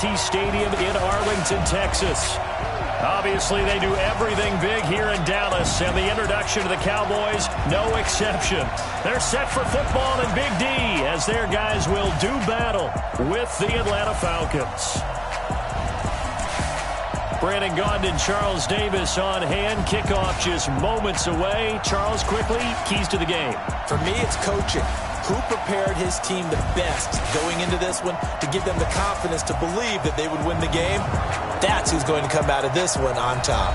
Stadium in Arlington, Texas. Obviously, they do everything big here in Dallas, and the introduction to the Cowboys, no exception. They're set for football in Big D as their guys will do battle with the Atlanta Falcons. Brandon Gaudin and Charles Davis on hand. Kickoff just moments away. Charles, quickly, keys to the game. For me, it's coaching. Who prepared his team the best going into this one to give them the confidence to believe that they would win the game? That's who's going to come out of this one on top.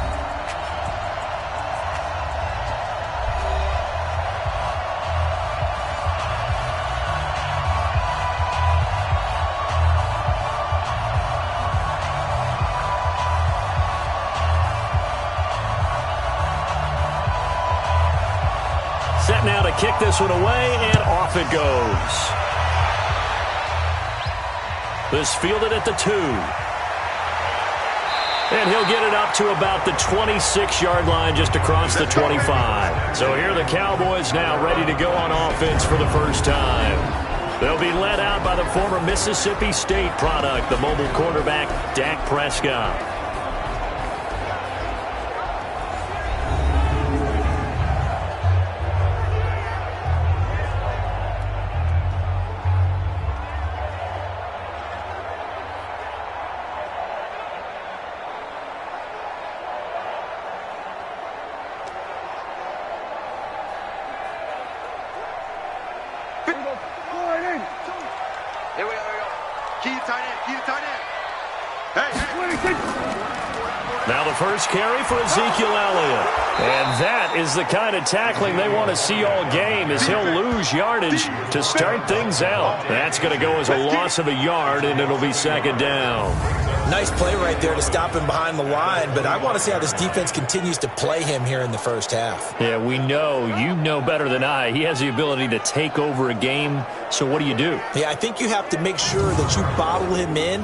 Set now to kick this one away, and off it goes. This fielded at the 2. And he'll get it up to about the 26-yard line, just across the 25. So here are the Cowboys now ready to go on offense for the first time. They'll be led out by the former Mississippi State product, the mobile quarterback, Dak Prescott. Now the first carry for Ezekiel Elliott. And that is the kind of tackling they want to see all game, as he'll lose yardage to start things out. That's going to go as a loss of a yard, and it'll be second down. Nice play right there to stop him behind the line, but I want to see how this defense continues to play him here in the first half. Yeah, we know. You know better than I. He has the ability to take over a game, so what do you do? Yeah, I think you have to make sure that you bottle him in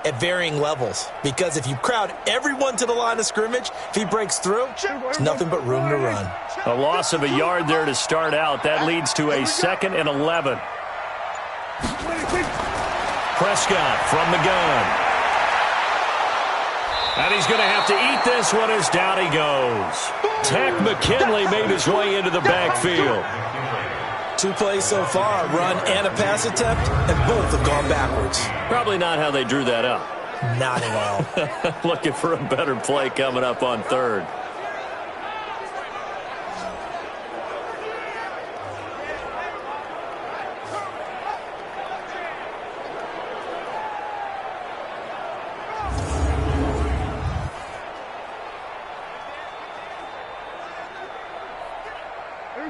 at varying levels, because if you crowd everyone to the line of scrimmage, if he breaks through, there's nothing but room to run. A loss of a yard there to start out. That leads to a 2nd and 11. Prescott from the gun. And he's going to have to eat this one as down he goes. Takk McKinley made his way into the backfield. 2 plays so far, a run and a pass attempt, and both have gone backwards. Probably not how they drew that up. Not at all. Looking for a better play coming up on 3rd.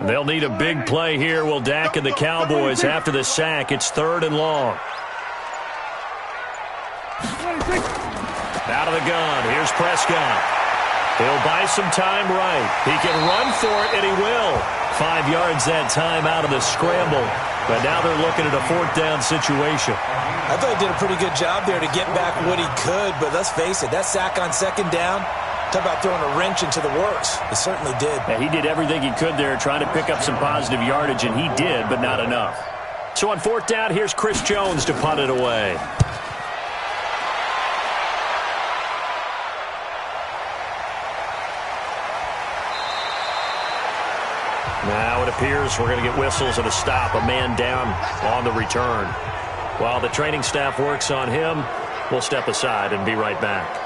They'll need a big play here, will Dak and the Cowboys. After the sack, it's 3rd and long. Out of the gun, here's Prescott. He'll buy some time right. He can run for it, and he will. 5 yards that time out of the scramble. But now they're looking at a 4th down situation. I thought he did a pretty good job there to get back what he could, but let's face it, that sack on 2nd down, talk about throwing a wrench into the works. He certainly did. Yeah, he did everything he could there, trying to pick up some positive yardage, and he did, but not enough. So on 4th down, here's Chris Jones to punt it away. Now it appears we're going to get whistles and a stop, a man down on the return. While the training staff works on him, we'll step aside and be right back.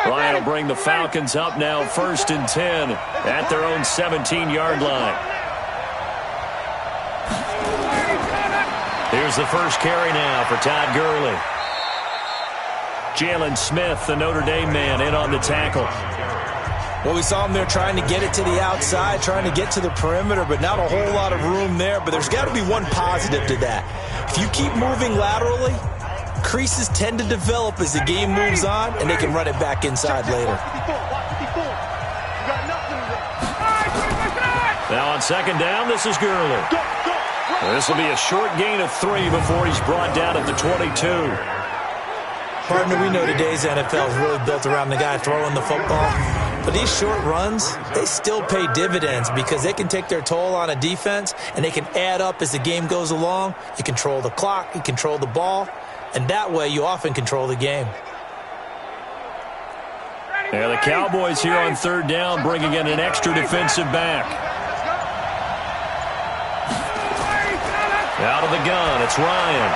Ryan will bring the Falcons up now, 1st and 10 at their own 17-yard line. Here's the first carry now for Todd Gurley. Jalen Smith, the Notre Dame man, in on the tackle. Well, we saw him there trying to get it to the outside, trying to get to the perimeter, but not a whole lot of room there. But there's got to be one positive to that. If you keep moving laterally, creases tend to develop as the game moves on, and they can run it back inside later. Now on second down, this is Gurley. This will be a short gain of 3 before he's brought down at the 22. Partner, we know today's NFL is really built around the guy throwing the football. But these short runs, they still pay dividends because they can take their toll on a defense, and they can add up as the game goes along. You control the clock, you control the ball, and that way you often control the game. Yeah, the Cowboys here on third down bringing in an extra defensive back. Out of the gun, it's Ryan.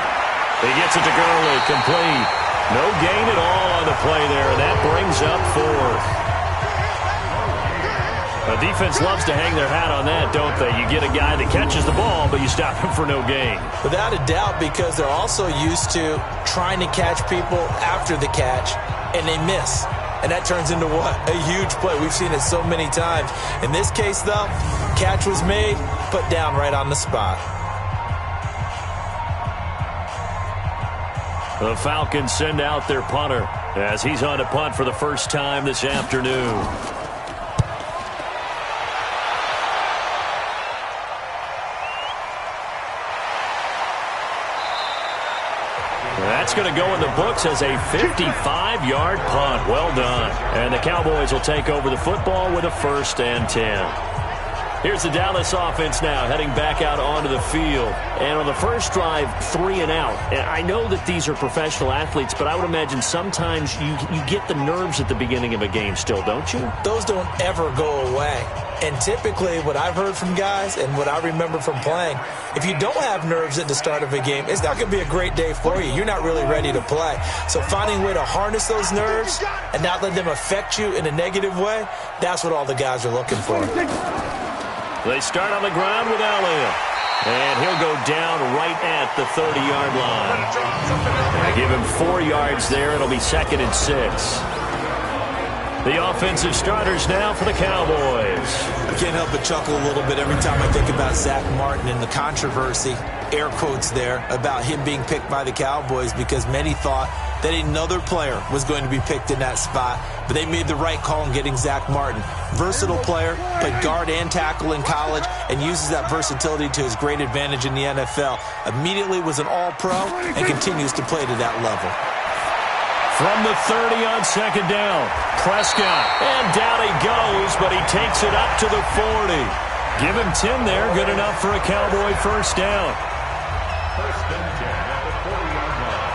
He gets it to Gurley, complete. No gain at all on the play there, and that brings up 4th. The defense loves to hang their hat on that, don't they? You get a guy that catches the ball, but you stop him for no gain. Without a doubt, because they're also used to trying to catch people after the catch, and they miss. And that turns into what? A huge play. We've seen it so many times. In this case, though, catch was made, put down right on the spot. The Falcons send out their punter as he's on to punt for the first time this afternoon. That's going to go in the books as a 55-yard punt. Well done. And the Cowboys will take over the football with a 1st and 10. Here's the Dallas offense now heading back out onto the field. And on the first drive, 3 and out. And I know that these are professional athletes, but I would imagine sometimes you get the nerves at the beginning of a game still, don't you? Those don't ever go away. And typically what I've heard from guys and what I remember from playing, if you don't have nerves at the start of a game, it's not going to be a great day for you. You're not really ready to play. So finding a way to harness those nerves and not let them affect you in a negative way, that's what all the guys are looking for. They start on the ground with Elliott. And he'll go down right at the 30-yard line. They give him 4 yards there. It'll be 2nd and 6. The offensive starters now for the Cowboys. I can't help but chuckle a little bit every time I think about Zach Martin and the controversy, air quotes there, about him being picked by the Cowboys because many thought that another player was going to be picked in that spot, but they made the right call in getting Zach Martin. Versatile player, played guard and tackle in college, and uses that versatility to his great advantage in the NFL. Immediately was an all-pro and continues to play to that level. From the 30 on second down, Prescott. And down he goes, but he takes it up to the 40. Give him 10 there, good enough for a Cowboy first down. First and 10 at the 40-yard line.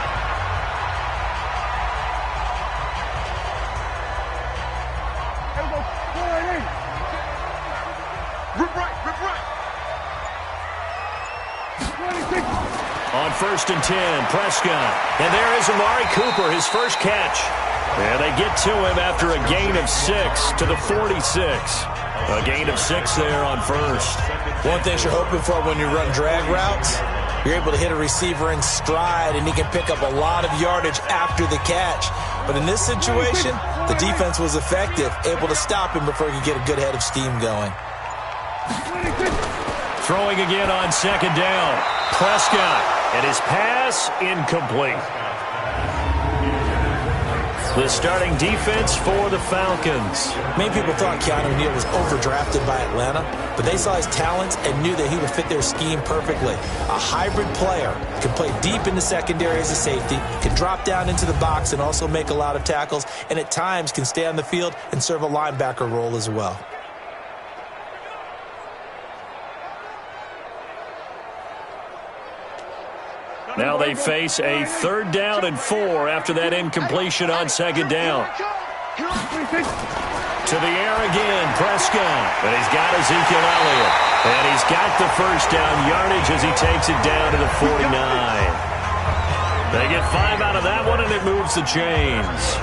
On 1st and 10, Prescott. And there is Amari Cooper, his first catch. And they get to him after a gain of 6 to the 46. A gain of 6 there on 1st. One thing you're hoping for when you run drag routes, you're able to hit a receiver in stride, and he can pick up a lot of yardage after the catch. But in this situation, the defense was effective, able to stop him before he could get a good head of steam going. Throwing again on second down. Prescott, and his pass incomplete. The starting defense for the Falcons. Many people thought Keanu Neal was overdrafted by Atlanta, but they saw his talents and knew that he would fit their scheme perfectly. A hybrid player, can play deep in the secondary as a safety, can drop down into the box and also make a lot of tackles, and at times can stay on the field and serve a linebacker role as well. Now they face a 3rd down and 4 after that incompletion on second down. To the air again, Prescott. And he's got Ezekiel Elliott. And he's got the first down yardage as he takes it down to the 49. They get 5 out of that one, and it moves the chains.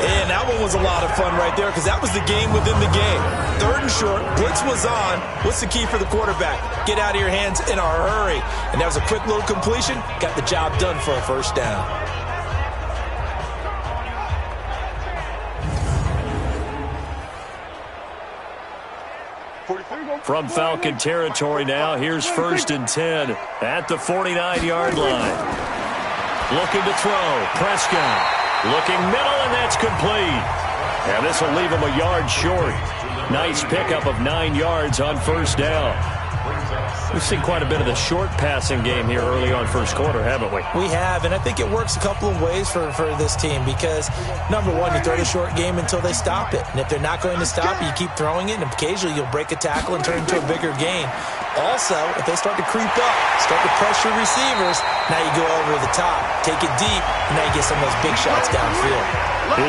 And that one was a lot of fun right there because that was the game within the game. 3rd and short, blitz was on. What's the key for the quarterback? Get out of your hands in a hurry. And that was a quick little completion. Got the job done for a first down. From Falcon territory now, here's 1st and 10 at the 49-yard line. Looking to throw, Prescott. Looking middle, and that's complete. And this will leave him a yard short. Nice pickup of 9 yards on first down. We've seen quite a bit of the short passing game here early on first quarter, haven't we? We have, and I think it works a couple of ways for this team because, number one, you throw the short game until they stop it. And if they're not going to stop it, you keep throwing it, and occasionally you'll break a tackle and turn it into a bigger gain. Also, if they start to creep up, start to pressure receivers, now you go over the top, take it deep, and now you get some of those big shots downfield.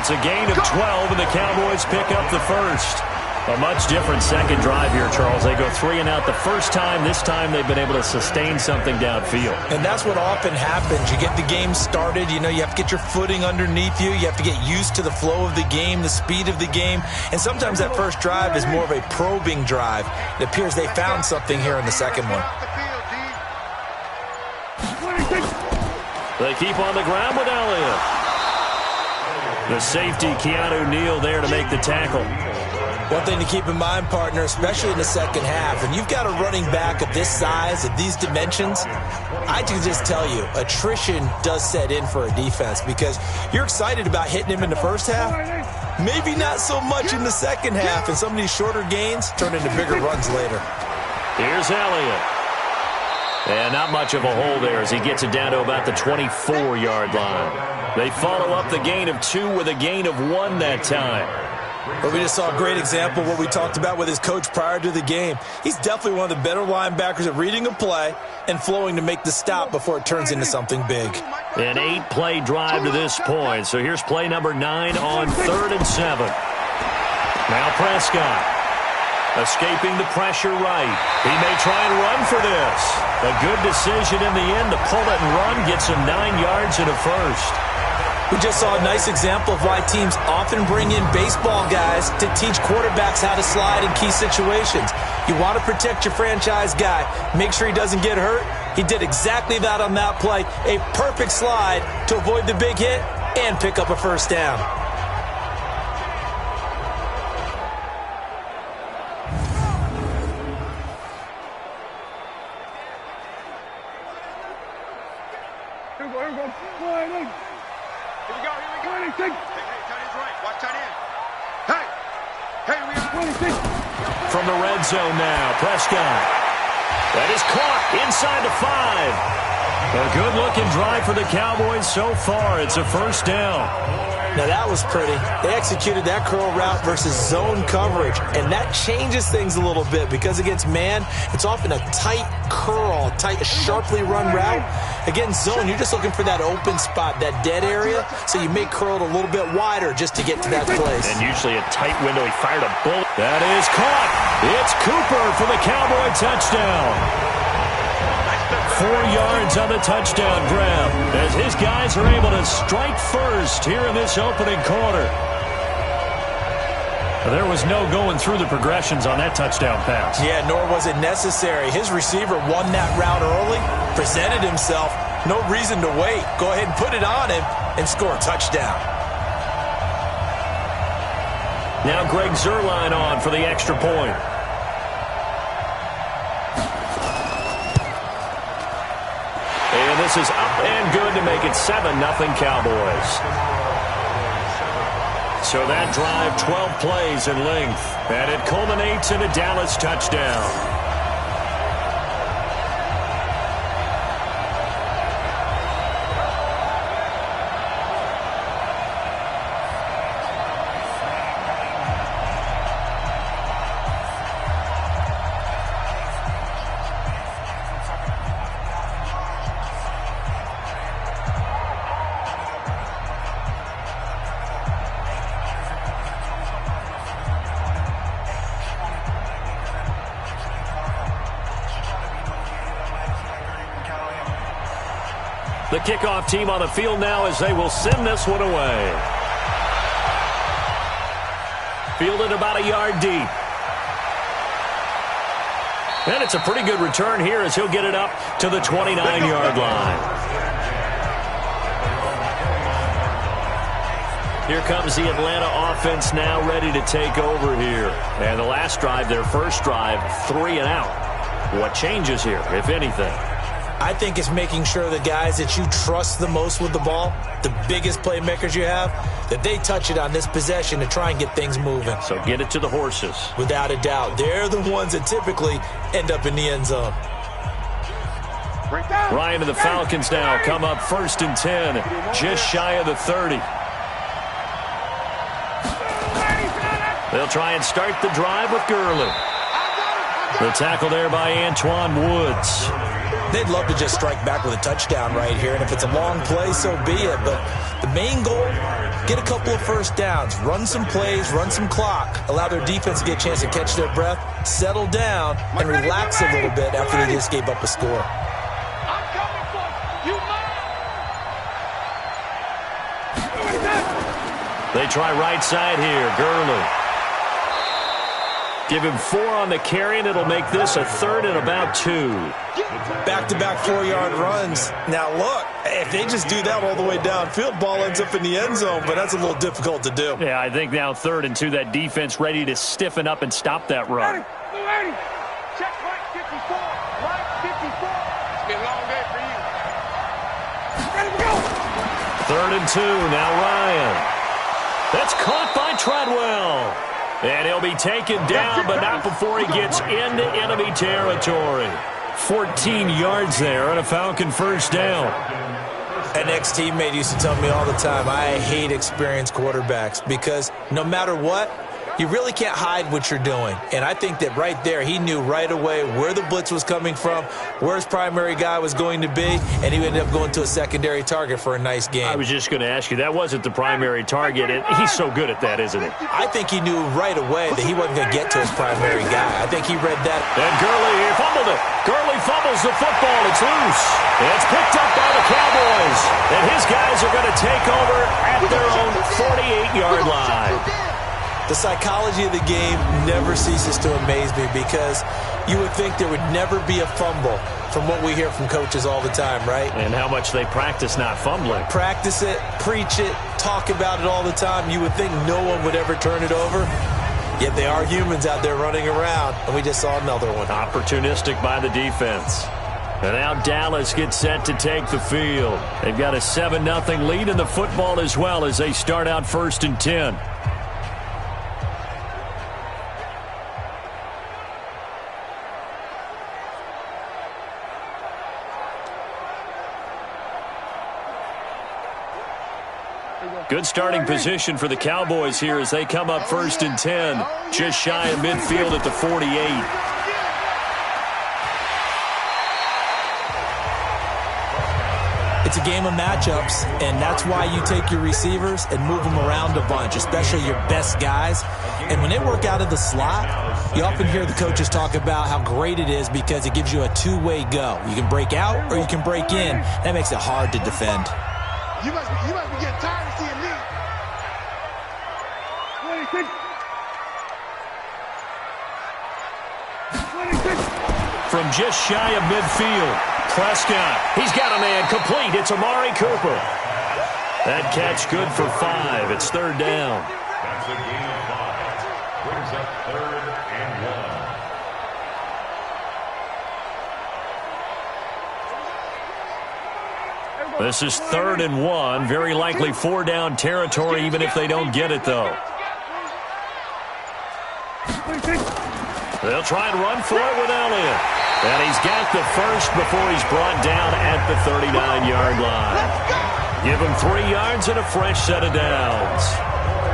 It's a gain of 12, and the Cowboys pick up the first. A much different second drive here, Charles. They go 3 and out the first time. This time they've been able to sustain something downfield. And that's what often happens. You get the game started. You know, you have to get your footing underneath you. You have to get used to the flow of the game, the speed of the game. And sometimes that first drive is more of a probing drive. It appears they found something here in the second one. They keep on the ground with Elliott. The safety, Keanu Neal, there to make the tackle. One thing to keep in mind, partner, especially in the second half, when you've got a running back of this size, of these dimensions, I can just tell you, attrition does set in for a defense because you're excited about hitting him in the first half, maybe not so much in the second half, and some of these shorter gains turn into bigger runs later. Here's Elliott. And not much of a hole there as he gets it down to about the 24-yard line. They follow up the gain of 2 with a gain of 1 that time. But we just saw a great example of what we talked about with his coach prior to the game. He's definitely one of the better linebackers at reading a play and flowing to make the stop before it turns into something big. An 8-play drive to this point. So here's play number 9 on 3rd and 7. Now Prescott. Escaping the pressure right. He may try and run for this. A good decision in the end to pull it and run. Gets him 9 yards and a first. We just saw a nice example of why teams often bring in baseball guys to teach quarterbacks how to slide in key situations. You want to protect your franchise guy. Make sure he doesn't get hurt. He did exactly that on that play. A perfect slide to avoid the big hit and pick up a first down. From the red zone now, Prescott. That is caught inside the 5. A good-looking drive for the Cowboys so far. It's a first down. Now that was pretty. They executed that curl route versus zone coverage, and that changes things a little bit because against man, it's often a tight curl, tight, sharply run route. Against zone, you're just looking for that open spot, that dead area, so you may curl it a little bit wider just to get to that place. And usually a tight window. He fired a bullet. That is caught. It's Cooper for the Cowboy touchdown. 4 yards on the touchdown grab as his guys are able to strike first here in this opening quarter. There was no going through the progressions on that touchdown pass. Yeah, nor was it necessary. His receiver won that route early, presented himself, no reason to wait. Go ahead and put it on him and score a touchdown. Now Greg Zuerlein on for the extra point. And this is up and good to make it 7-0 Cowboys. So that drive, 12 plays in length, and it culminates in a Dallas touchdown. The kickoff team on the field now as they will send this one away. Fielded about a yard deep. And it's a pretty good return here as he'll get it up to the 29-yard line. Here comes the Atlanta offense now ready to take over here. And the last drive, their first drive, 3 and out. What changes here, if anything? I think it's making sure the guys that you trust the most with the ball, the biggest playmakers you have, that they touch it on this possession to try and get things moving. So get it to the horses. Without a doubt. They're the ones that typically end up in the end zone. Ryan and the Falcons now come up 1st and 10, just shy of the 30. They'll try and start the drive with Gurley. The tackle there by Antoine Woods. They'd love to just strike back with a touchdown right here, and if it's a long play, so be it. But the main goal, get a couple of first downs, run some plays, run some clock, allow their defense to get a chance to catch their breath, settle down, and relax a little bit after they just gave up a score. They try right side here. Gurley. Give him 4 on the carry, and it'll make this a 3rd and about 2. Back-to-back 4-yard runs. Now, look, if they just do that all the way downfield, ball ends up in the end zone, but that's a little difficult to do. Yeah, I think now 3rd and 2, that defense ready to stiffen up and stop that run. Check right 54. Right 54. It's been a long day for you. Ready to go. 3rd and 2, now Ryan. That's caught by Treadwell. And he'll be taken down, but not before he gets into enemy territory. 14 yards there on a Falcon first down. An ex-teammate used to tell me all the time, I hate experienced quarterbacks because no matter what, you really can't hide what you're doing. And I think that right there, he knew right away where the blitz was coming from, where his primary guy was going to be, and he ended up going to a secondary target for a nice game. I was just going to ask you, that wasn't the primary target, and he's so good at that, isn't he? I think he knew right away that he wasn't going to get to his primary guy. I think he read that. And Gurley, he fumbled it. Gurley fumbles the football. It's loose. It's picked up by the Cowboys. And his guys are going to take over at their own 48-yard line. The psychology of the game never ceases to amaze me because you would think there would never be a fumble from what we hear from coaches all the time, right? And how much they practice not fumbling. Practice it, preach it, talk about it all the time. You would think no one would ever turn it over. Yet they are humans out there running around, and we just saw another one. Opportunistic by the defense. And now Dallas gets set to take the field. They've got a 7-0 lead in the football as well as they start out 1st and 10. Good starting position for the Cowboys here as they come up 1st and 10. Just shy of midfield at the 48. It's a game of matchups, and that's why you take your receivers and move them around a bunch, especially your best guys. And when they work out of the slot, you often hear the coaches talk about how great it is because it gives you a two-way go. You can break out or you can break in. That makes it hard to defend. You must be getting tired of seeing me. 26. 26. From just shy of midfield, Prescott. He's got a man complete. It's Amari Cooper. That catch good for 5. It's 3rd down. That's a gain of 5. Brings up 3rd and 1. This is 3rd and 1. Very likely 4-down territory, even if they don't get it, though. They'll try and run for it with Elliott. And he's got the first before he's brought down at the 39-yard line. Give him 3 yards and a fresh set of downs.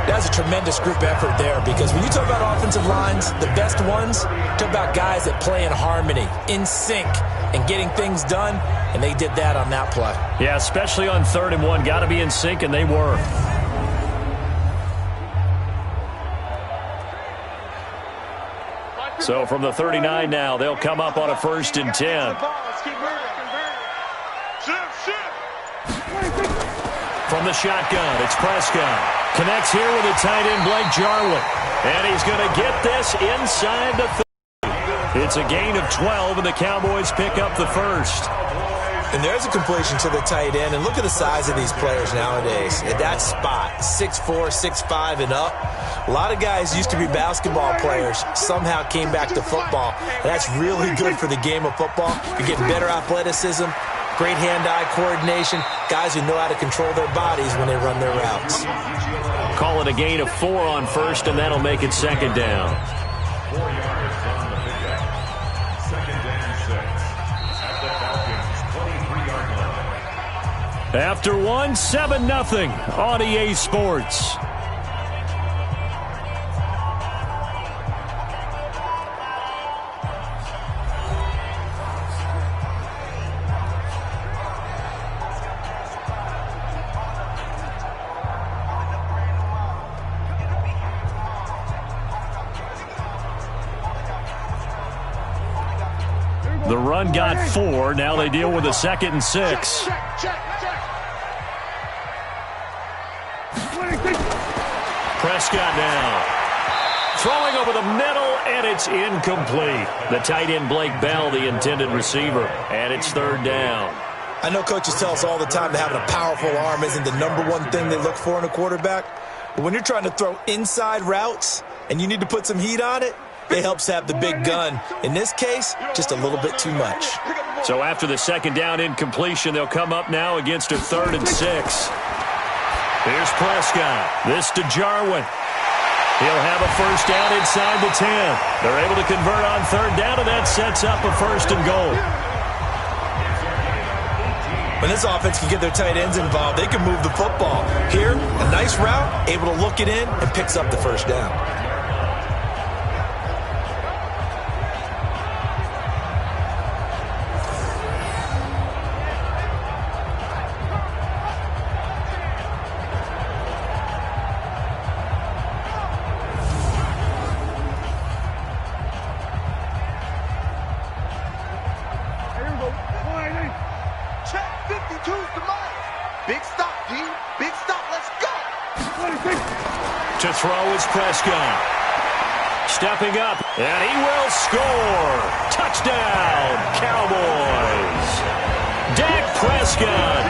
That's a tremendous group effort there because when you talk about offensive lines, the best ones, talk about guys that play in harmony, in sync, and getting things done, and they did that on that play. Yeah, especially on 3rd and 1. Got to be in sync, and they were. So from the 39 now, they'll come up on a 1st and 10. From the shotgun, it's Prescott. Connects here with a tight end, Blake Jarwin. And he's going to get this inside the 30. It's a gain of 12, and the Cowboys pick up the first. And there's a completion to the tight end. And look at the size of these players nowadays. At that spot, 6'4", 6'5", and up. A lot of guys used to be basketball players, somehow came back to football. And that's really good for the game of football. You're getting better athleticism, great hand-eye coordination, guys who know how to control their bodies when they run their routes. Call it a gain of 4 on first, and that'll make it second down. 4 yards on the pickup. Second and 6 at the Falcons' 23-yard line. After one, 7-0 on EA Sports. The run got 4. Now they deal with a 2nd and 6. Prescott now. Throwing over the middle, and it's incomplete. The tight end, Blake Bell, the intended receiver. And it's 3rd down. I know coaches tell us all the time that having a powerful arm isn't the #1 thing they look for in a quarterback. But when you're trying to throw inside routes and you need to put some heat on it, it helps to have the big gun. In this case, just a little bit too much. So after the 2nd down incompletion, they'll come up now against a 3rd and 6. Here's Prescott. This to Jarwin. He'll have a 1st down inside the 10. They're able to convert on 3rd down, and that sets up a 1st and goal. When this offense can get their tight ends involved, they can move the football. Here, a nice route, able to look it in, and picks up the 1st down. To throw is Prescott. Stepping up, and he will score. Touchdown, Cowboys. Dak Prescott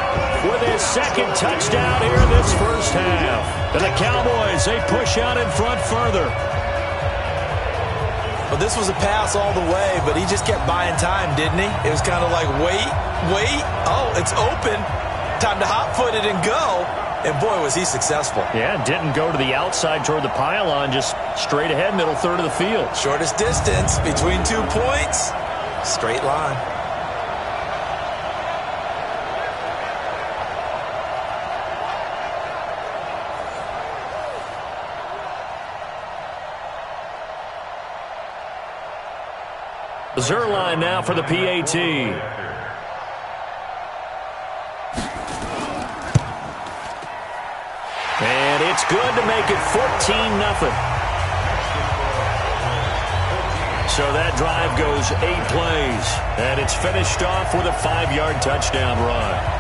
with his 2nd touchdown here in this 1st half. And the Cowboys, they push out in front further. Well, this was a pass all the way, but he just kept buying time, didn't he? It was kind of like, wait. Oh, it's open. Time to hot-foot it and go. And, boy, was he successful. Yeah, didn't go to the outside toward the pylon, just straight ahead, middle 3rd of the field. Shortest distance between 2 points, straight line. Zerline now for the PAT. And it's good to make it 14-0. So that drive goes 8 plays. And it's finished off with a 5-yard touchdown run.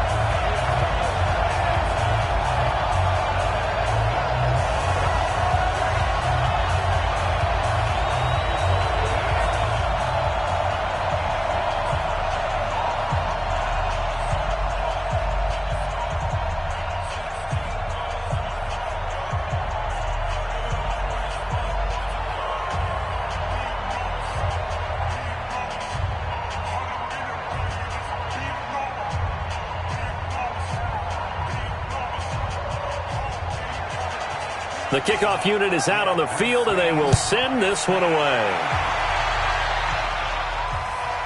The kickoff unit is out on the field, and they will send this one away.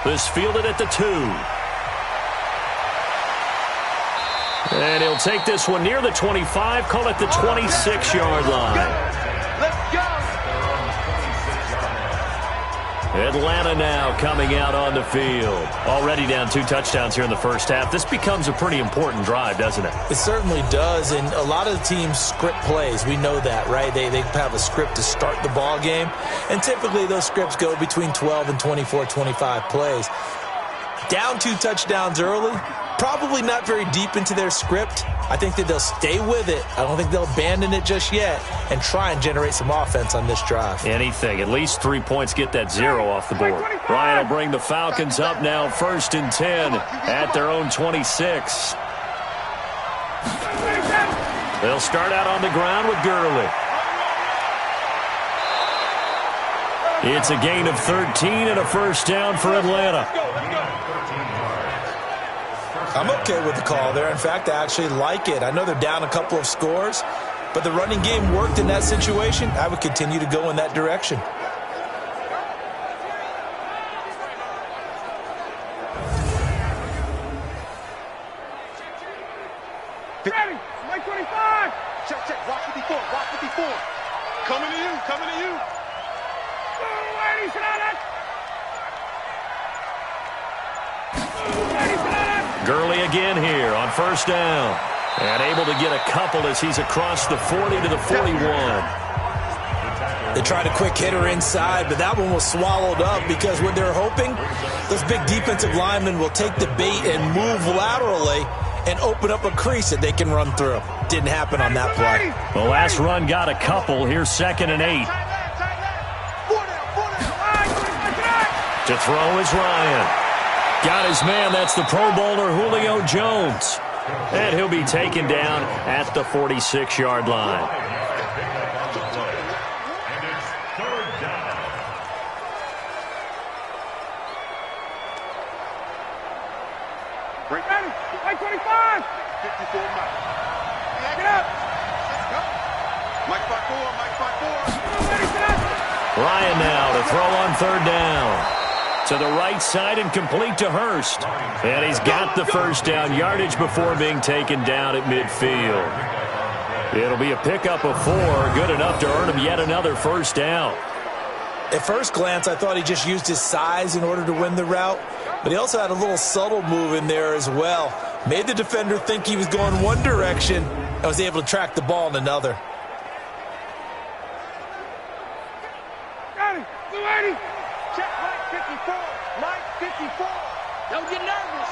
This fielded at the 2. And he'll take this one near the 25, call it the 26-yard line. Let's go. Atlanta now coming out on the field. Already down 2 touchdowns here in the 1st half. This becomes a pretty important drive, doesn't it? It certainly does, and a lot of the teams script plays. We know that, right? They have a script to start the ball game, and typically those scripts go between 12 and 24, 25 plays. Down 2 touchdowns early, probably not very deep into their script. I think that they'll stay with it. I don't think they'll abandon it just yet and try and generate some offense on this drive. Anything. At least 3 points, get that 0 off the board. Ryan will bring the Falcons up now 1st and 10 at their own 26. They'll start out on the ground with Gurley. It's a gain of 13 and a first down for Atlanta. I'm okay with the call there. In fact, I actually like it. I know they're down a couple of scores, but the running game worked in that situation. I would continue to go in that direction. Ready, Mike 25. Check, rock 54, rock 54. Coming to you, coming to you. Gurley again here on 1st down. And able to get a couple as he's across the 40 to the 41. They tried a quick hitter inside, but that one was swallowed up because what they're hoping, those big defensive linemen will take the bait and move laterally and open up a crease that they can run through. Didn't happen on that play. The last run got a couple. Here's 2nd and 8. To throw is Ryan. Got his man. That's the Pro Bowler Julio Jones. And he'll be taken down at the 46-yard line. Ready, Mike 25. 54 Mike. Get up. Mike 54, Mike 54. Ryan now to throw on 3rd down. To the right side and complete to Hurst. And he's got the first down yardage before being taken down at midfield. It'll be a pickup of 4, good enough to earn him yet another first down. At first glance, I thought he just used his size in order to win the route, but he also had a little subtle move in there as well. Made the defender think he was going one direction and was able to track the ball in another. Ready, ready. Check Mike 54, Mike 54. Don't get nervous.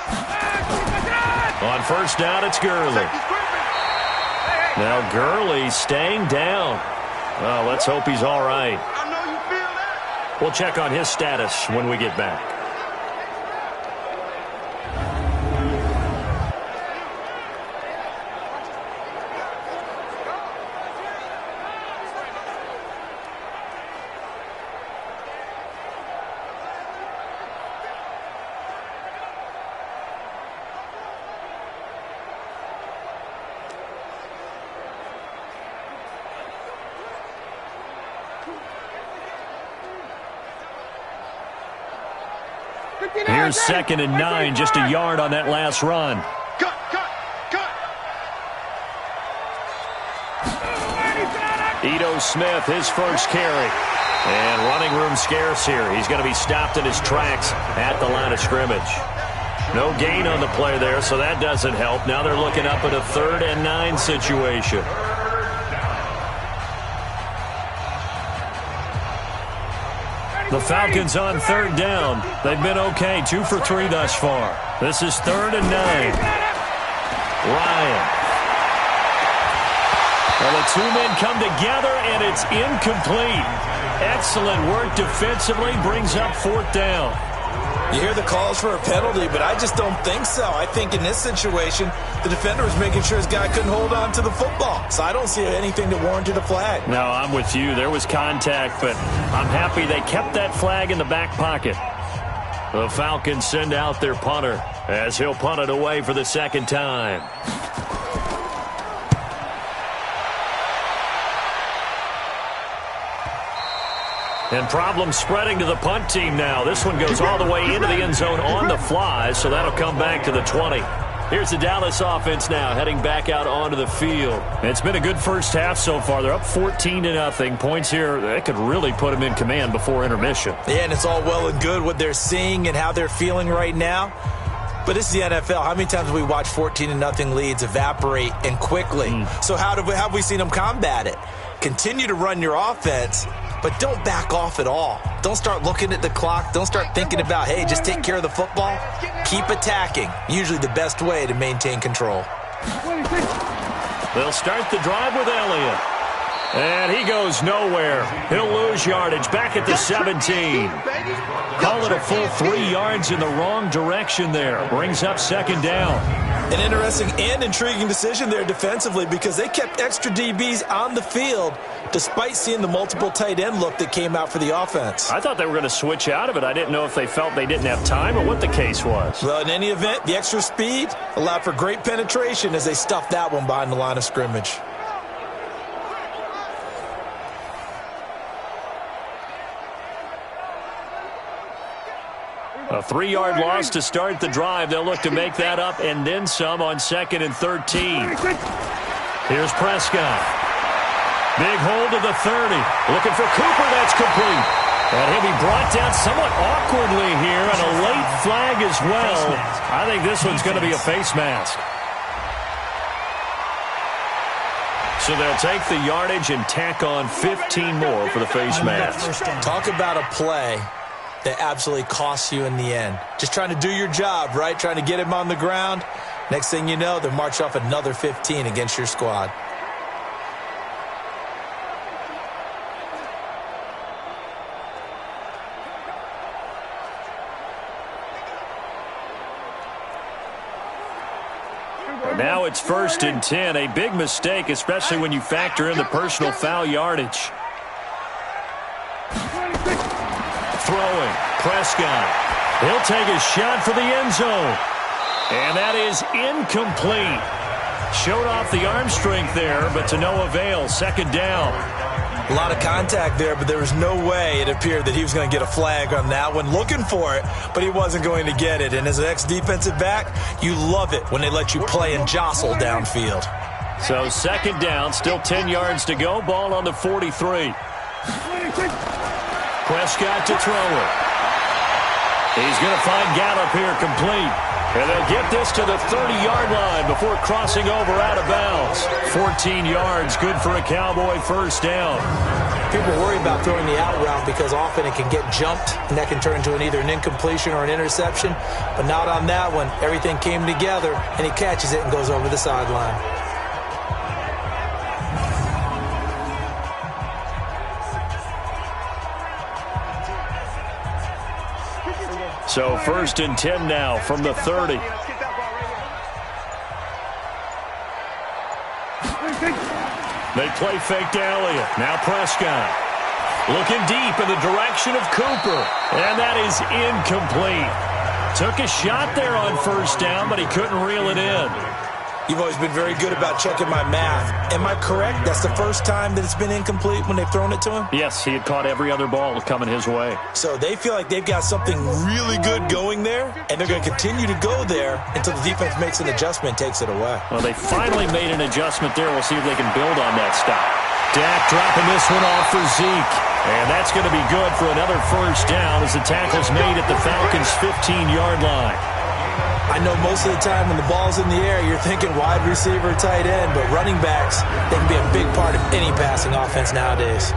On 1st down, it's Gurley. Now Gurley staying down. Well, let's hope he's all right. I know you feel that. We'll check on his status when we get back. Here's 2nd and 9, just a yard on that last run. Cut. Ito Smith, his first carry. And running room scarce here. He's going to be stopped in his tracks at the line of scrimmage. No gain on the play there, so that doesn't help. Now they're looking up at a 3rd and 9 situation. The Falcons on 3rd down. They've been okay, 2 for 3 thus far. This is 3rd and 9. Ryan. Well, the 2 men come together, and it's incomplete. Excellent work defensively, brings up 4th down. You hear the calls for a penalty, but I just don't think so. I think in this situation, the defender was making sure his guy couldn't hold on to the football. So I don't see anything that warranted a flag. No, I'm with you. There was contact, but I'm happy they kept that flag in the back pocket. The Falcons send out their punter as he'll punt it away for the 2nd time. And problems spreading to the punt team now. This one goes all the way into the end zone on the fly, so that'll come back to the 20. Here's the Dallas offense now heading back out onto the field. It's been a good first half so far. They're up 14-0. Points here, that could really put them in command before intermission. Yeah, and it's all well and good what they're seeing and how they're feeling right now. But this is the NFL. How many times have we watched 14-0 leads evaporate and quickly? So how have we seen them combat it? Continue to run your offense, but don't back off at all. Don't start looking at the clock. Don't start thinking about, hey, just take care of the football. Keep attacking. Usually the best way to maintain control. They'll start the drive with Elliott. And he goes nowhere. He'll lose yardage back at the 17. Call it a full 3 yards in the wrong direction there. Brings up second down. An interesting and intriguing decision there defensively because they kept extra DBs on the field despite seeing the multiple tight end look that came out for the offense. I thought they were going to switch out of it. I didn't know if they felt they didn't have time or what the case was. Well, in any event, the extra speed allowed for great penetration as they stuffed that one behind the line of scrimmage. A 3-yard loss to start the drive. They'll look to make that up and then some on 2nd and 13. Here's Prescott. Big hold to the 30. Looking for Cooper. That's complete. And he'll be brought down somewhat awkwardly here, and a late flag as well. I think this one's going to be a face mask. So they'll take the yardage and tack on 15 more for the face mask. Talk about a play that absolutely costs you in the end. Just trying to do your job, right? Trying to get him on the ground. Next thing you know, they'll march off another 15 against your squad. Now it's 1st and 10. A big mistake, especially when you factor in the personal foul yardage. Throwing, Prescott. He'll take a shot for the end zone. And that is incomplete. Showed off the arm strength there, but to no avail. 2nd down. A lot of contact there, but there was no way it appeared that he was going to get a flag on that one. Looking for it, but he wasn't going to get it. And as an ex-defensive back, you love it when they let you play and jostle downfield. So 2nd down, still 10 yards to go. Ball on the 43. Prescott to throw it. He's going to find Gallup here complete. And they'll get this to the 30-yard line before crossing over out of bounds. 14 yards, good for a Cowboy first down. People worry about throwing the out route because often it can get jumped, and that can turn into either an incompletion or an interception. But not on that one. Everything came together, and he catches it and goes over the sideline. So 1st and 10 now from the 30. They play fake to Elliott. Now Prescott. Looking deep in the direction of Cooper. And that is incomplete. Took a shot there on 1st down, but he couldn't reel it in. You've always been very good about checking my math. Am I correct? That's the first time that it's been incomplete when they've thrown it to him? Yes, he had caught every other ball coming his way. So they feel like they've got something really good going there, and they're going to continue to go there until the defense makes an adjustment and takes it away. Well, they finally made an adjustment there. We'll see if they can build on that stop. Dak dropping this one off for Zeke. And that's going to be good for another first down as the tackle's made at the Falcons' 15-yard line. I know most of the time when the ball's in the air, you're thinking wide receiver, tight end, but running backs, they can be a big part of any passing offense nowadays.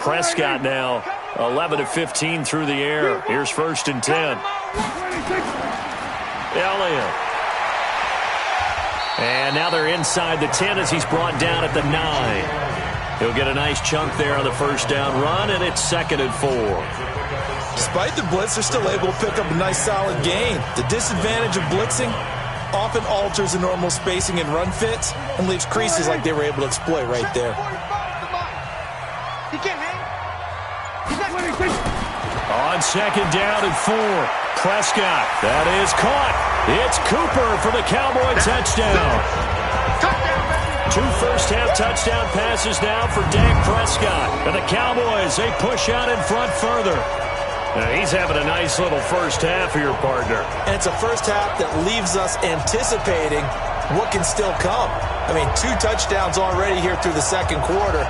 Prescott now 11 of 15 through the air. Here's 1st and 10. Elliott. And now they're inside the 10 as he's brought down at the 9. He'll get a nice chunk there on the first down run, and it's 2nd and 4. Despite the blitz, they're still able to pick up a nice solid gain. The disadvantage of blitzing often alters the normal spacing and run fits and leaves creases like they were able to exploit right there. He can't hang. On 2nd down and 4, Prescott. That is caught. It's Cooper for the Cowboy touchdown. 2 first-half touchdown passes now for Dak Prescott. And the Cowboys, they push out in front further. Now he's having a nice little first half here, partner. And it's a first half that leaves us anticipating what can still come. I mean, 2 touchdowns already here through the second quarter.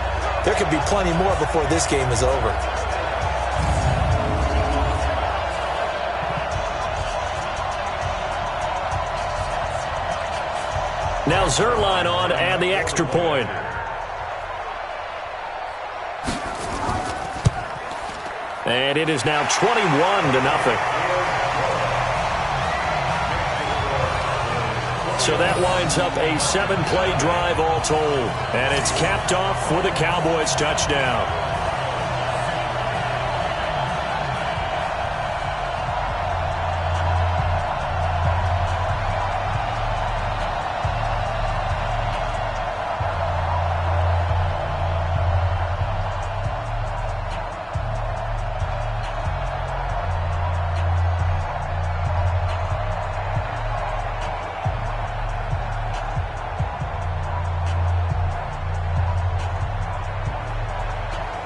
There could be plenty more before this game is over. Now Zerline on to add the extra point. And it is now 21-0. So that winds up a 7-play drive all told. And it's capped off with a Cowboys touchdown.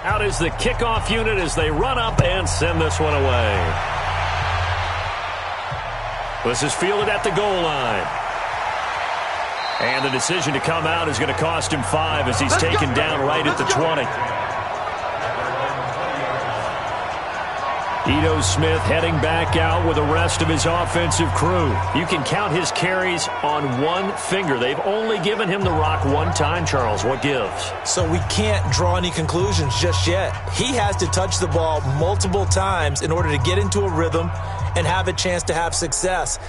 Out is the kickoff unit as they run up and send this one away. This is fielded at the goal line. And the decision to come out is going to cost him 5 as he's taken down right at the 20. Ito Smith heading back out with the rest of his offensive crew. You can count his carries on one finger. They've only given him the rock one time, Charles. What gives? So we can't draw any conclusions just yet. He has to touch the ball multiple times in order to get into a rhythm and have a chance to have success.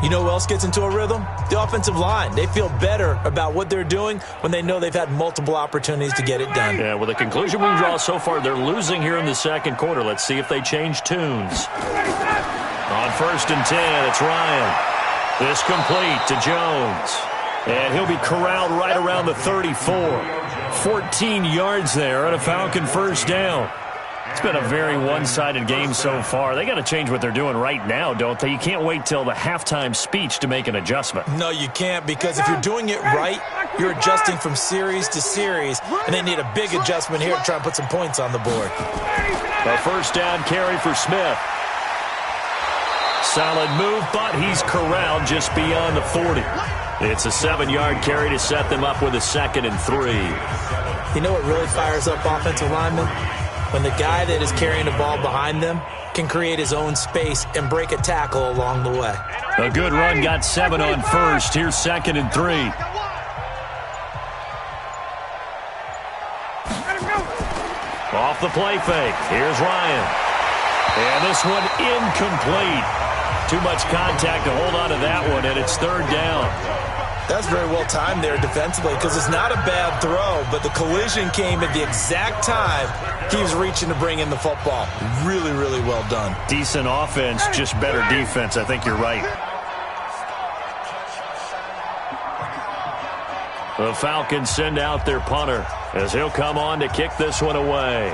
You know who else gets into a rhythm? The offensive line. They feel better about what they're doing when they know they've had multiple opportunities to get it done. Yeah, well, the conclusion we draw so far, they're losing here in the second quarter. Let's see if they change tunes. On 1st and 10, it's Ryan. This complete to Jones. And he'll be corralled right around the 34. 14 yards there and a Falcon first down. It's been a very one-sided game so far. They got to change what they're doing right now, don't they? You can't wait till the halftime speech to make an adjustment. No, you can't, because if you're doing it right, you're adjusting from series to series, and they need a big adjustment here to try and put some points on the board. A first down carry for Smith. Solid move, but he's corralled just beyond the 40. It's a 7-yard carry to set them up with a 2nd and 3. You know what really fires up offensive linemen? When the guy that is carrying the ball behind them can create his own space and break a tackle along the way. A good run, got 7 on first. Here's 2nd and 3. Off the play fake. Here's Ryan. And this one incomplete. Too much contact to hold on to that one, and it's 3rd down. That's very well timed there defensively, because it's not a bad throw, but the collision came at the exact time he was reaching to bring in the football. Really, really well done. Decent offense, just better defense. I think you're right. The Falcons send out their punter as he'll come on to kick this one away.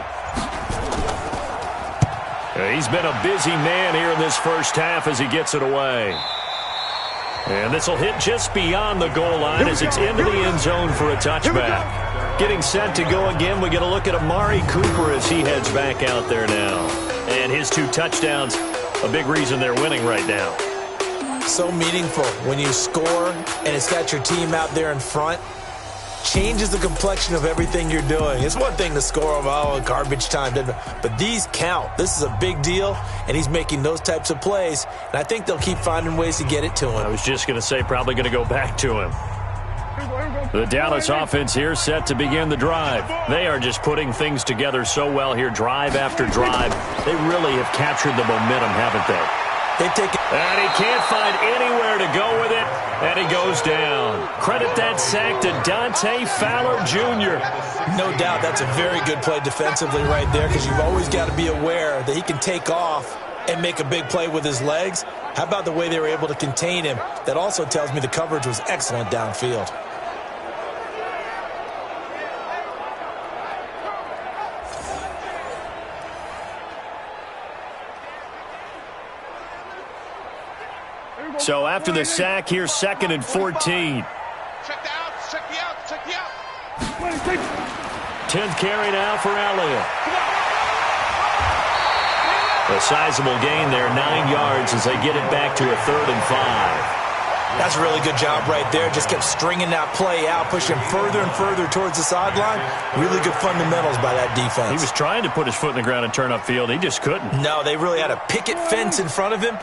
He's been a busy man here in this first half as he gets it away. And this will hit just beyond the goal line as it's into the end zone for a touchback. Getting set to go again, we get a look at Amari Cooper as he heads back out there now. And his 2 touchdowns, a big reason they're winning right now. So meaningful when you score and it's got your team out there in front. Changes the complexion of everything you're doing. It's one thing to score them, garbage time, but these count. This is a big deal, and he's making those types of plays, and I think they'll keep finding ways to get it to him. I was just going to say probably going to go back to him. The Dallas offense here set to begin the drive. They are just putting things together so well here, drive after drive. They really have captured the momentum, haven't they? They've taken... And he can't find anywhere to go with it, and he goes down. Credit that sack to Dante Fowler Jr. No doubt that's a very good play defensively right there, because you've always got to be aware that he can take off and make a big play with his legs. How about the way they were able to contain him? That also tells me the coverage was excellent downfield. So after the sack, here's 2nd and 14. Check the out, check the out, check the out. 10th carry now for Elliott. A sizable gain there, 9 yards as they get it back to a 3rd and 5. That's a really good job right there. Just kept stringing that play out, pushing further and further towards the sideline. Really good fundamentals by that defense. He was trying to put his foot in the ground and turn upfield. He just couldn't. No, they really had a picket fence in front of him.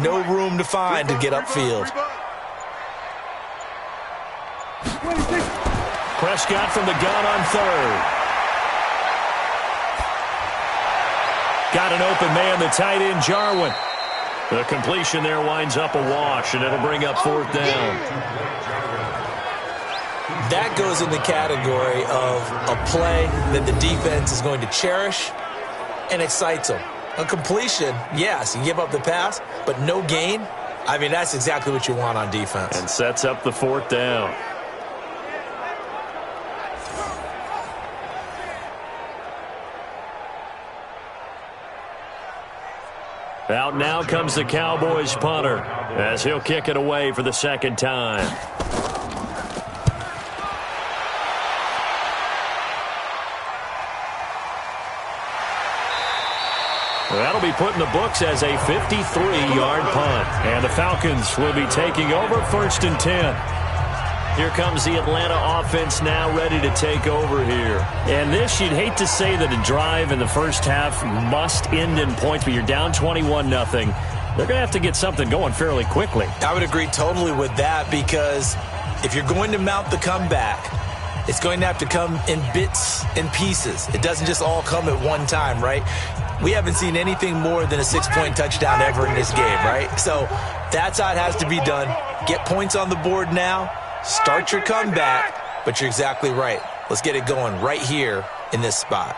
No room to find to get upfield. Prescott from the gun on third. Got an open man, the tight end, Jarwin. The completion there winds up a wash, and it'll bring up fourth down. That goes in the category of a play that the defense is going to cherish and excites them. A completion, yes, you give up the pass, but no gain. I mean, that's exactly what you want on defense. And sets up the fourth down. Out now comes the Cowboys punter as he'll kick it away for the second time. That'll be put in the books as a 53-yard punt. And the Falcons will be taking over 1st and 10. Here comes the Atlanta offense now ready to take over here. And this, you'd hate to say that a drive in the first half must end in points, but you're down 21-0. They're going to have to get something going fairly quickly. I would agree totally with that, because if you're going to mount the comeback, it's going to have to come in bits and pieces. It doesn't just all come at one time, right? We haven't seen anything more than a 6-point touchdown ever in this game, right? So that's how it has to be done. Get points on the board now. Start your comeback, but you're exactly right. Let's get it going right here in this spot.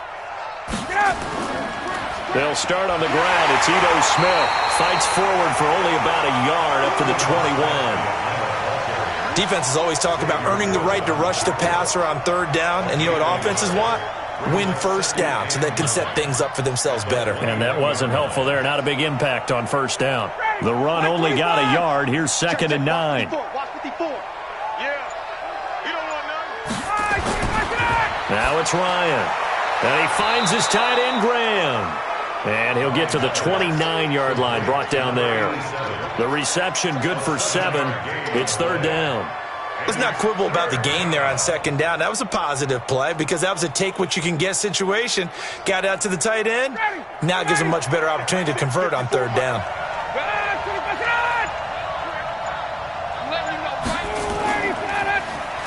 They'll start on the ground. It's Ito Smith. Fights forward for only about a yard up to the 21. Defenses always talk about earning the right to rush the passer on third down, and you know what offenses want? Win first down so they can set things up for themselves better. And that wasn't helpful there. Not a big impact on first down. The run only got a yard. Here's 2nd and 9. Now it's Ryan. And he finds his tight end, Graham. And he'll get to the 29-yard line, brought down there. The reception good for 7. It's 3rd down. Let's not quibble about the gain there on 2nd down. That was a positive play because that was a take-what-you-can-get situation. Got out to the tight end. Now it gives him a much better opportunity to convert on 3rd down.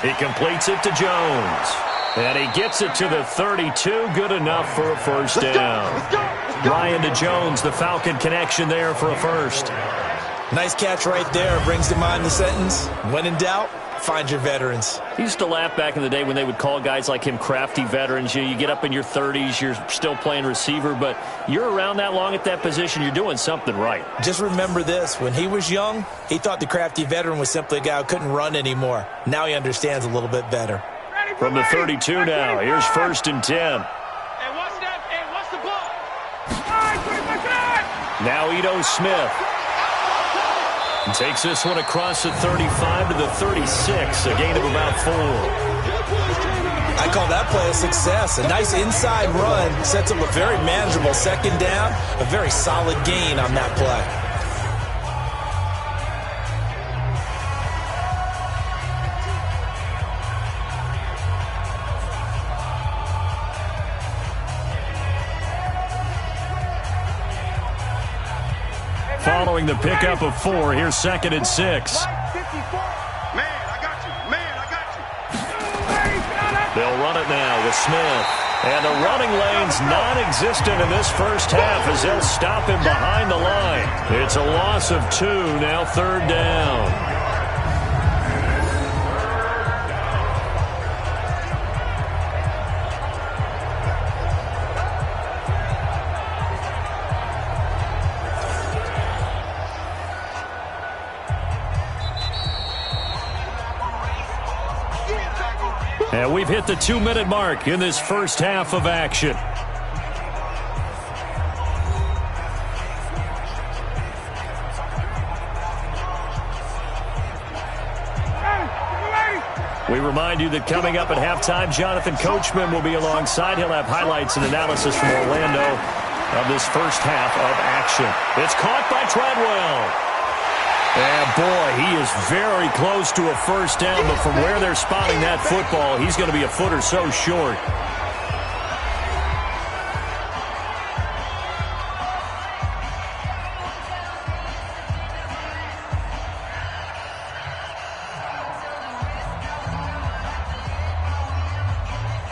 He completes it to Jones. And he gets it to the 32. Good enough for a first down. Ryan to Jones, the Falcon connection there for a first. Nice catch right there. Brings to mind the sentence, when in doubt, find your veterans. He used to laugh back in the day when they would call guys like him crafty veterans. You get up in your 30s, you're still playing receiver, but you're around that long at that position, you're doing something right. Just remember this. When he was young, he thought the crafty veteran was simply a guy who couldn't run anymore. Now he understands a little bit better. From the 32 now, here's 1st and 10. Now Ito Smith. And takes this one across the 35 to the 36, a gain of about 4. I call that play a success. A nice inside run sets up a very manageable 2nd down, a very solid gain on that play. Following the pickup of 4, here's 2nd and 6. Man, I got you. Man, I got you. They'll run it now with Smith. And the running lane's non-existent in this first half as they'll stop him behind the line. It's a loss of 2, now 3rd down. And we've hit the 2-minute mark in this first half of action. We remind you that coming up at halftime, Jonathan Coachman will be alongside. He'll have highlights and analysis from Orlando of this first half of action. It's caught by Treadwell. And, boy, he is very close to a first down, but from where they're spotting that football, he's going to be a foot or so short.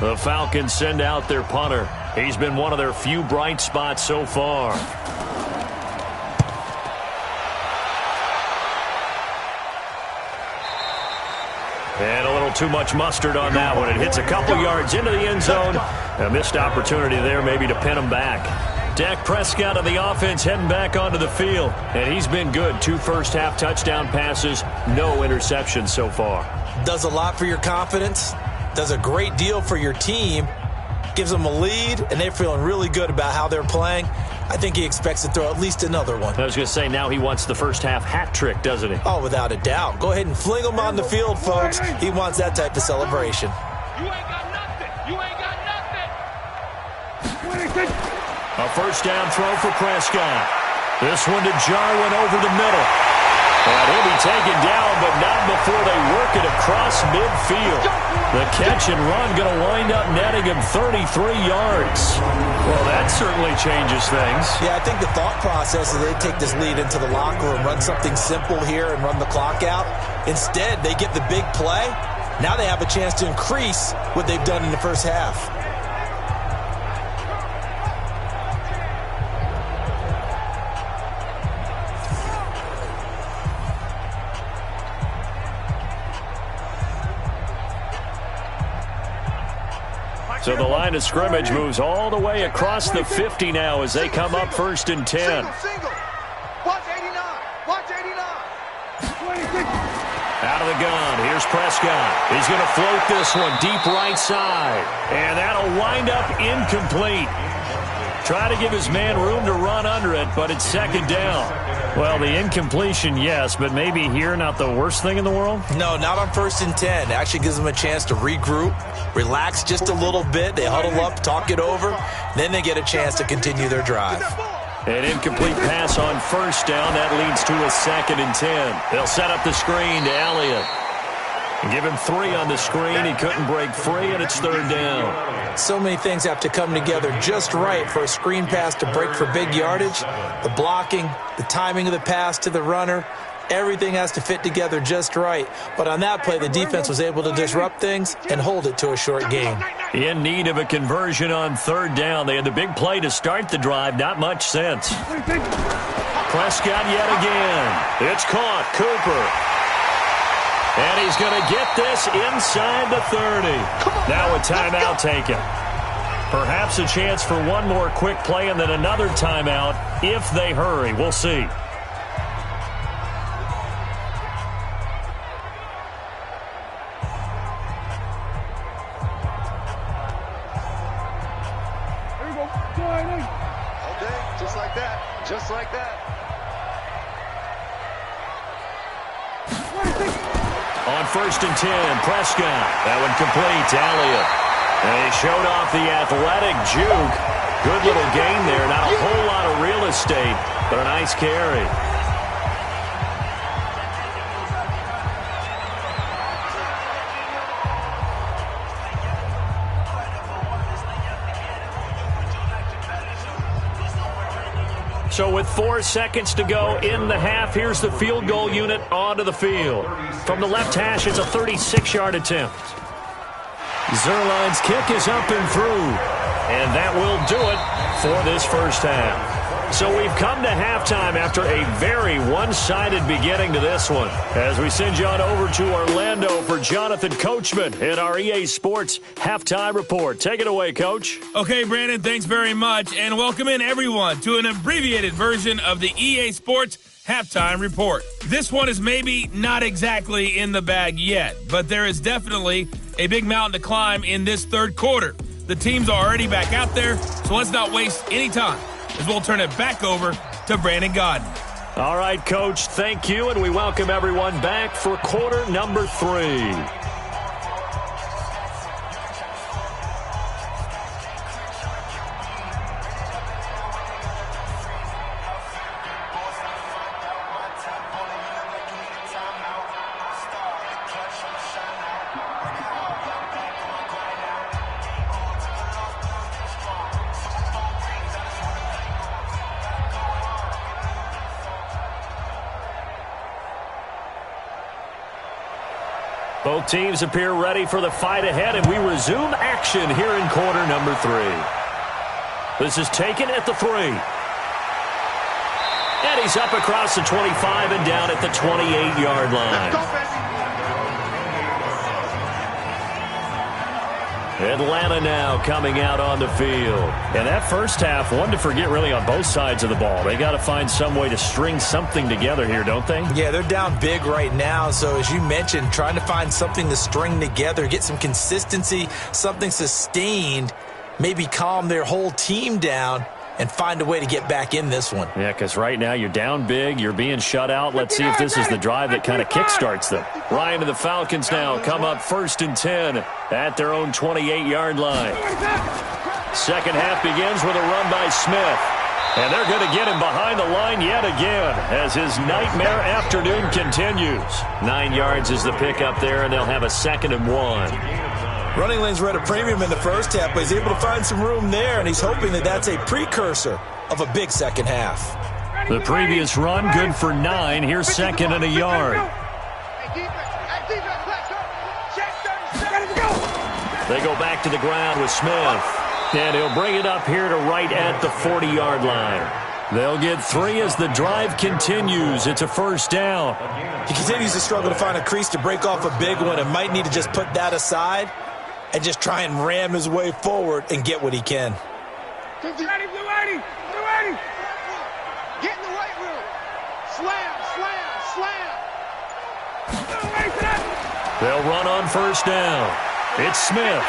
The Falcons send out their punter. He's been one of their few bright spots so far. And a little too much mustard on that one. It hits a couple yards into the end zone. A missed opportunity there maybe to pin him back. Dak Prescott of the offense heading back onto the field. And he's been good. 2 first-half touchdown passes, no interceptions so far. Does a lot for your confidence. Does a great deal for your team. Gives them a lead, and they're feeling really good about how they're playing. I think he expects to throw at least another one. I was going to say, now he wants the first-half hat trick, doesn't he? Oh, without a doubt. Go ahead and fling him on the field, folks. He wants that type of celebration. You ain't got nothing. You ain't got nothing. A first-down throw for Prescott. This one to Jarwin over the middle. And he'll be taken down, but not before they work it across midfield. The catch and run going to wind up netting him 33 yards. Well, that certainly changes things. Yeah, I think the thought process is they take this lead into the locker room, run something simple here and run the clock out. Instead, they get the big play. Now they have a chance to increase what they've done in the first half. So the line of scrimmage moves all the way across the 50 now as they come up 1st and 10. Single. Watch 89. Watch 89. Out of the gun, here's Prescott. He's going to float this one deep right side. And that'll wind up incomplete. Try to give his man room to run under it, but it's 2nd down. Well, the incompletion, yes, but maybe here not the worst thing in the world? No, not on 1st and 10. It actually gives them a chance to regroup, relax just a little bit. They huddle up, talk it over. Then they get a chance to continue their drive. An incomplete pass on 1st down. That leads to a 2nd and 10. They'll set up the screen to Elliott. Give him 3 on the screen. He couldn't break free, and it's 3rd down. So many things have to come together just right for a screen pass to break for big yardage. The blocking, the timing of the pass to the runner, everything has to fit together just right. But on that play, the defense was able to disrupt things and hold it to a short gain. In need of a conversion on 3rd down. They had the big play to start the drive. Not much sense. Prescott yet again. It's caught. Cooper. And he's going to get this inside the 30. Now a timeout taken. Perhaps a chance for one more quick play and then another timeout if they hurry. We'll see. Okay, just like that. Just like that. On 1st and 10, Prescott. That one complete to Elliott. And he showed off the athletic juke. Good little gain there. Not a whole lot of real estate, but a nice carry. So with 4 seconds to go in the half, here's the field goal unit onto the field. From the left hash, it's a 36-yard attempt. Zerline's kick is up and through. And that will do it for this first half. So we've come to halftime after a very one-sided beginning to this one. As we send you on over to Orlando for Jonathan Coachman in our EA Sports Halftime Report. Take it away, Coach. Okay, Brandon, thanks very much. And welcome in, everyone, to an abbreviated version of the EA Sports Halftime Report. This one is maybe not exactly in the bag yet, but there is definitely a big mountain to climb in this third quarter. The teams are already back out there, so let's not waste any time, as we'll turn it back over to Brandon Godden. All right, Coach, thank you, and we welcome everyone back for quarter number 3. Both teams appear ready for the fight ahead, and we resume action here in quarter number 3. This is taken at the 3. And he's up across the 25 and down at the 28-yard line. Atlanta now coming out on the field. And that first half, one to forget really on both sides of the ball. They got to find some way to string something together here, don't they? Yeah, they're down big right now. So as you mentioned, trying to find something to string together, get some consistency, something sustained, maybe calm their whole team down and find a way to get back in this one. Yeah, because right now you're down big, you're being shut out. Let's see if this is the drive that kind of kickstarts them. Ryan and the Falcons now come up 1st and 10 at their own 28-yard line. Second half begins with a run by Smith. And they're going to get him behind the line yet again as his nightmare afternoon continues. 9 yards is the pickup there, and they'll have a 2nd and 1. Running lanes were at a premium in the first half, but he's able to find some room there, and he's hoping that that's a precursor of a big second half. The previous run, good for 9. Here's 2nd and a yard. They go back to the ground with Smith, and he'll bring it up here to right at the 40-yard line. They'll get 3 as the drive continues. It's a 1st down. He continues to struggle to find a crease to break off a big one and might need to just put that aside and just try and ram his way forward and get what he can. Blue 80. Get in the weight room. Slam. They'll run on 1st down. It's Smith.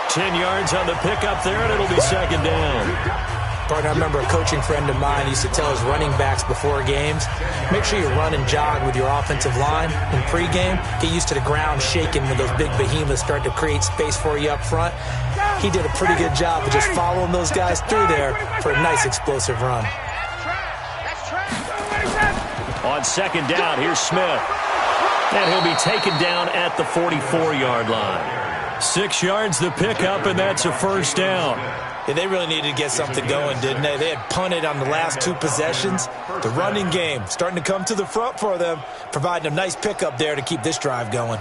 10 yards on the pickup there, and it'll be 2nd down. Partner, I remember a coaching friend of mine used to tell his running backs before games, make sure you run and jog with your offensive line in pregame. Get used to the ground shaking when those big behemoths start to create space for you up front. He did a pretty good job of just following those guys through there for a nice explosive run. On 2nd down, here's Smith. And he'll be taken down at the 44-yard line. 6 yards the pickup, and that's a 1st down. Yeah, they really needed to get something going, didn't they? They had punted on the last 2 possessions. The running game starting to come to the front for them, providing a nice pickup there to keep this drive going.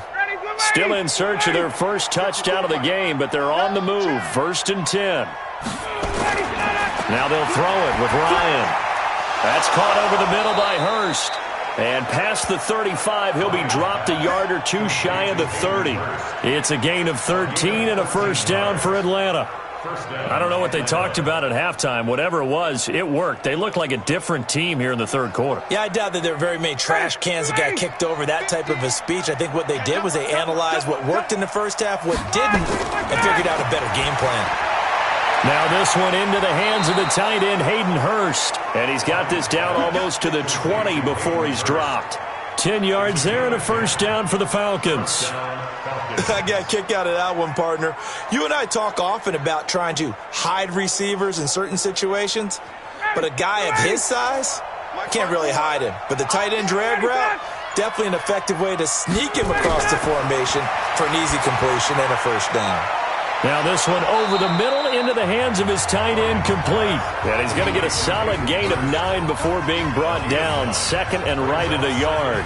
Still in search of their first touchdown of the game, but they're on the move. 1st and 10. Now they'll throw it with Ryan. That's caught over the middle by Hurst. And past the 35, he'll be dropped a yard or 2 shy of the 30. It's a gain of 13 and a 1st down for Atlanta. I don't know what they talked about at halftime. Whatever it was, it worked. They look like a different team here in the 3rd quarter. Yeah, I doubt that there are very many trash cans that got kicked over, that type of a speech. I think what they did was they analyzed what worked in the first half, what didn't, and figured out a better game plan. Now this one into the hands of the tight end, Hayden Hurst. And he's got this down almost to the 20 before he's dropped. 10 yards there and a 1st down for the Falcons. I got a kick out of that one, partner. You and I talk often about trying to hide receivers in certain situations, but a guy of his size can't really hide him. But the tight end drag route, definitely an effective way to sneak him across the formation for an easy completion and a 1st down. Now this one over the middle into the hands of his tight end, complete. And he's going to get a solid gain of 9 before being brought down. 2nd and right at a yard.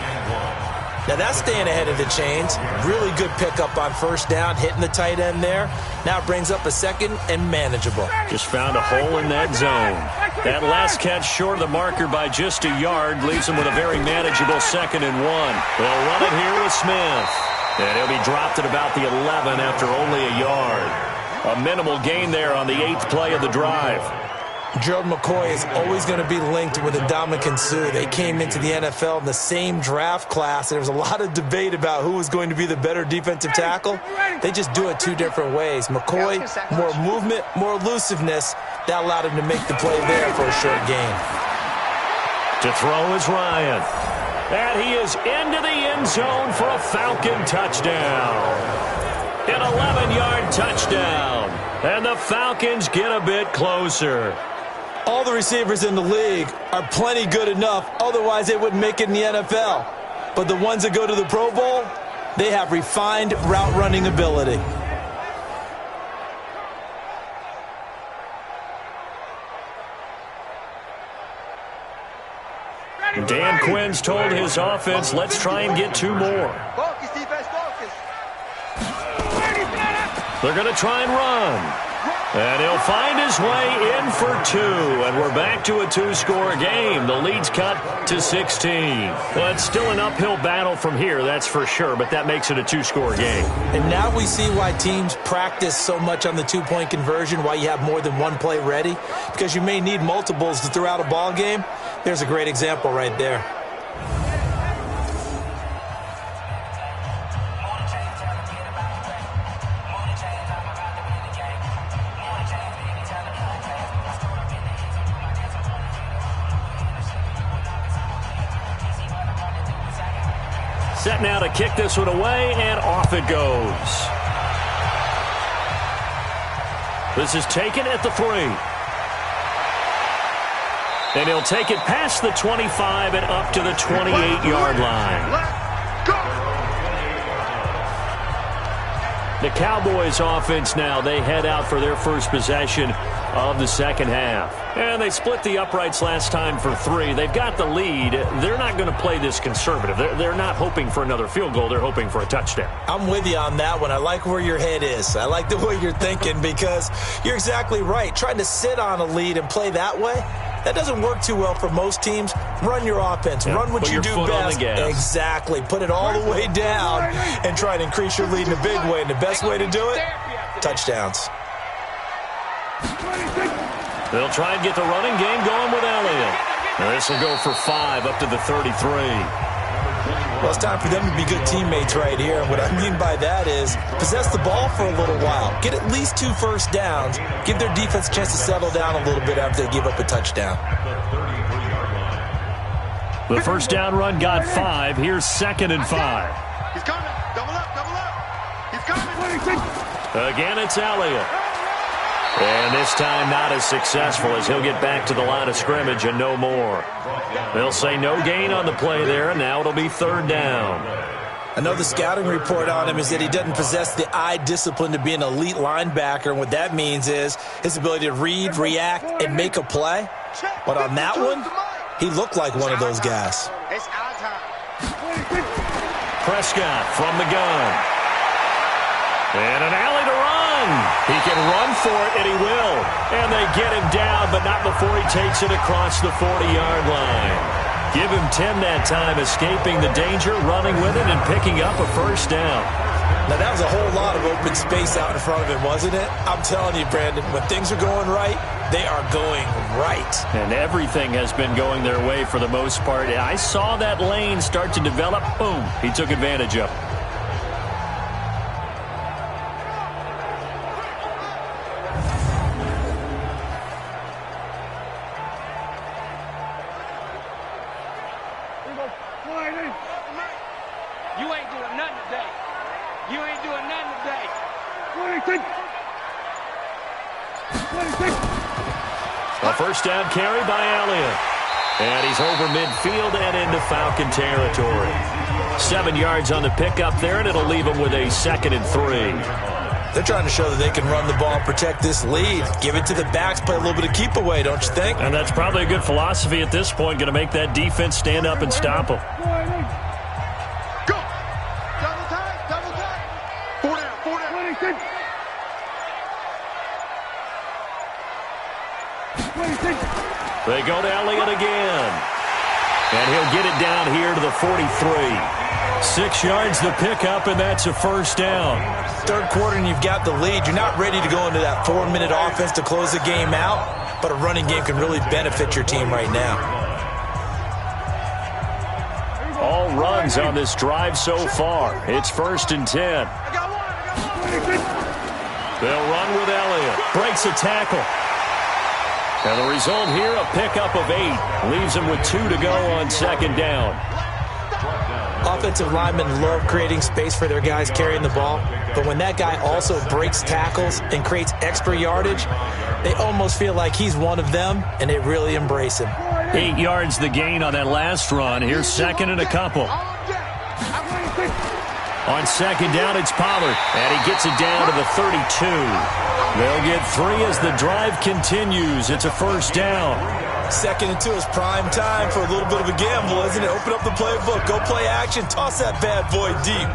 Now that's staying ahead of the chains. Really good pickup on 1st down, hitting the tight end there. Now it brings up a 2nd and manageable. Just found a hole in that zone. That last catch short of the marker by just a yard leaves him with a very manageable 2nd and 1. They'll run it here with Smith. And he'll be dropped at about the 11 after only a yard. A minimal gain there on the 8th play of the drive. Gerald McCoy is always going to be linked with Ndamukong Suh. They came into the NFL in the same draft class. There was a lot of debate about who was going to be the better defensive tackle. They just do it 2 different ways. McCoy, more movement, more elusiveness. That allowed him to make the play there for a short gain. To throw is Ryan. And he is into the end zone for a Falcon touchdown. An 11-yard touchdown. And the Falcons get a bit closer. All the receivers in the league are plenty good enough. Otherwise, they wouldn't make it in the NFL. But the ones that go to the Pro Bowl, they have refined route running ability. Dan Quinn's told his offense, let's try and get 2 more. Focus, defense. They're going to try and run. And he'll find his way in for 2. And we're back to a 2-score game. The lead's cut to 16. Well, it's still an uphill battle from here, that's for sure, but that makes it a 2-score game. And now we see why teams practice so much on the 2-point conversion, why you have more than one play ready, because you may need multiples to throw out a ball game. There's a great example right there. Set now to kick this one away, and off it goes. This is taken at the 3. And he'll take it past the 25 and up to the 28-yard line. The Cowboys offense now, they head out for their first possession of the second half. And they split the uprights last time for 3. They've got the lead. They're not going to play this conservative. They're not hoping for another field goal. They're hoping for a touchdown. I'm with you on that one. I like where your head is. I like the way you're thinking because you're exactly right. Trying to sit on a lead and play that way, that doesn't work too well for most teams. Run your offense. Yeah, run what you do best. Exactly. Put it all the way down and try to increase your lead in a big way. And the best way to do it, touchdowns. They'll try and get the running game going with Elliott. Now this will go for 5 up to the 33. Well, it's time for them to be good teammates right here. And what I mean by that is possess the ball for a little while. Get at least 2 first downs. Give their defense a chance to settle down a little bit after they give up a touchdown. The first down run got 5. Here's 2nd and 5. He's coming. Double up, double up. He's coming. Again, it's Elliott. And this time not as successful as he'll get back to the line of scrimmage and no more. They'll say no gain on the play there, and now it'll be 3rd down. I know the scouting report on him is that he doesn't possess the eye discipline to be an elite linebacker, and what that means is his ability to read, react, and make a play. But on that one, he looked like one of those guys. It's our time. Prescott from the gun. And an alley to run. He can run for it, and he will. And they get him down, but not before he takes it across the 40-yard line. Give him 10 that time, escaping the danger, running with it, and picking up a first down. Now, that was a whole lot of open space out in front of him, wasn't it? I'm telling you, Brandon, when things are going right, they are going right. And everything has been going their way for the most part. I saw that lane start to develop. Boom. He took advantage of it. You ain't doing nothing today. You ain't doing nothing today. A first down carry by Elliott. And he's over midfield and into Falcon territory. 7 yards on the pickup there, and it'll leave him with a 2nd and 3. They're trying to show that they can run the ball and protect this lead. Give it to the backs, play a little bit of keep away, don't you think? And that's probably a good philosophy at this point, going to make that defense stand up and stop them. Go. Double time, double time. 4 down, 4 down. They go to Elliott again. And he'll get it down here to the 43. 6 yards the pickup, and that's a first down. Third quarter and you've got the lead. You're not ready to go into that 4-minute offense to close the game out, but a running game can really benefit your team right now. All runs on this drive so far. It's 1st and 10. They'll run with Elliott. Breaks a tackle. And the result here, a pickup of 8. Leaves him with 2 to go on 2nd down. Offensive linemen love creating space for their guys carrying the ball, but when that guy also breaks tackles and creates extra yardage, they almost feel like he's one of them, and they really embrace him. 8 yards the gain on that last run. Here's 2nd and a couple. On 2nd down, it's Pollard, and he gets it down to the 32. They'll get 3 as the drive continues. It's a first down. 2nd and 2 is prime time for a little bit of a gamble, isn't it? Open up the playbook, go play action, toss that bad boy deep.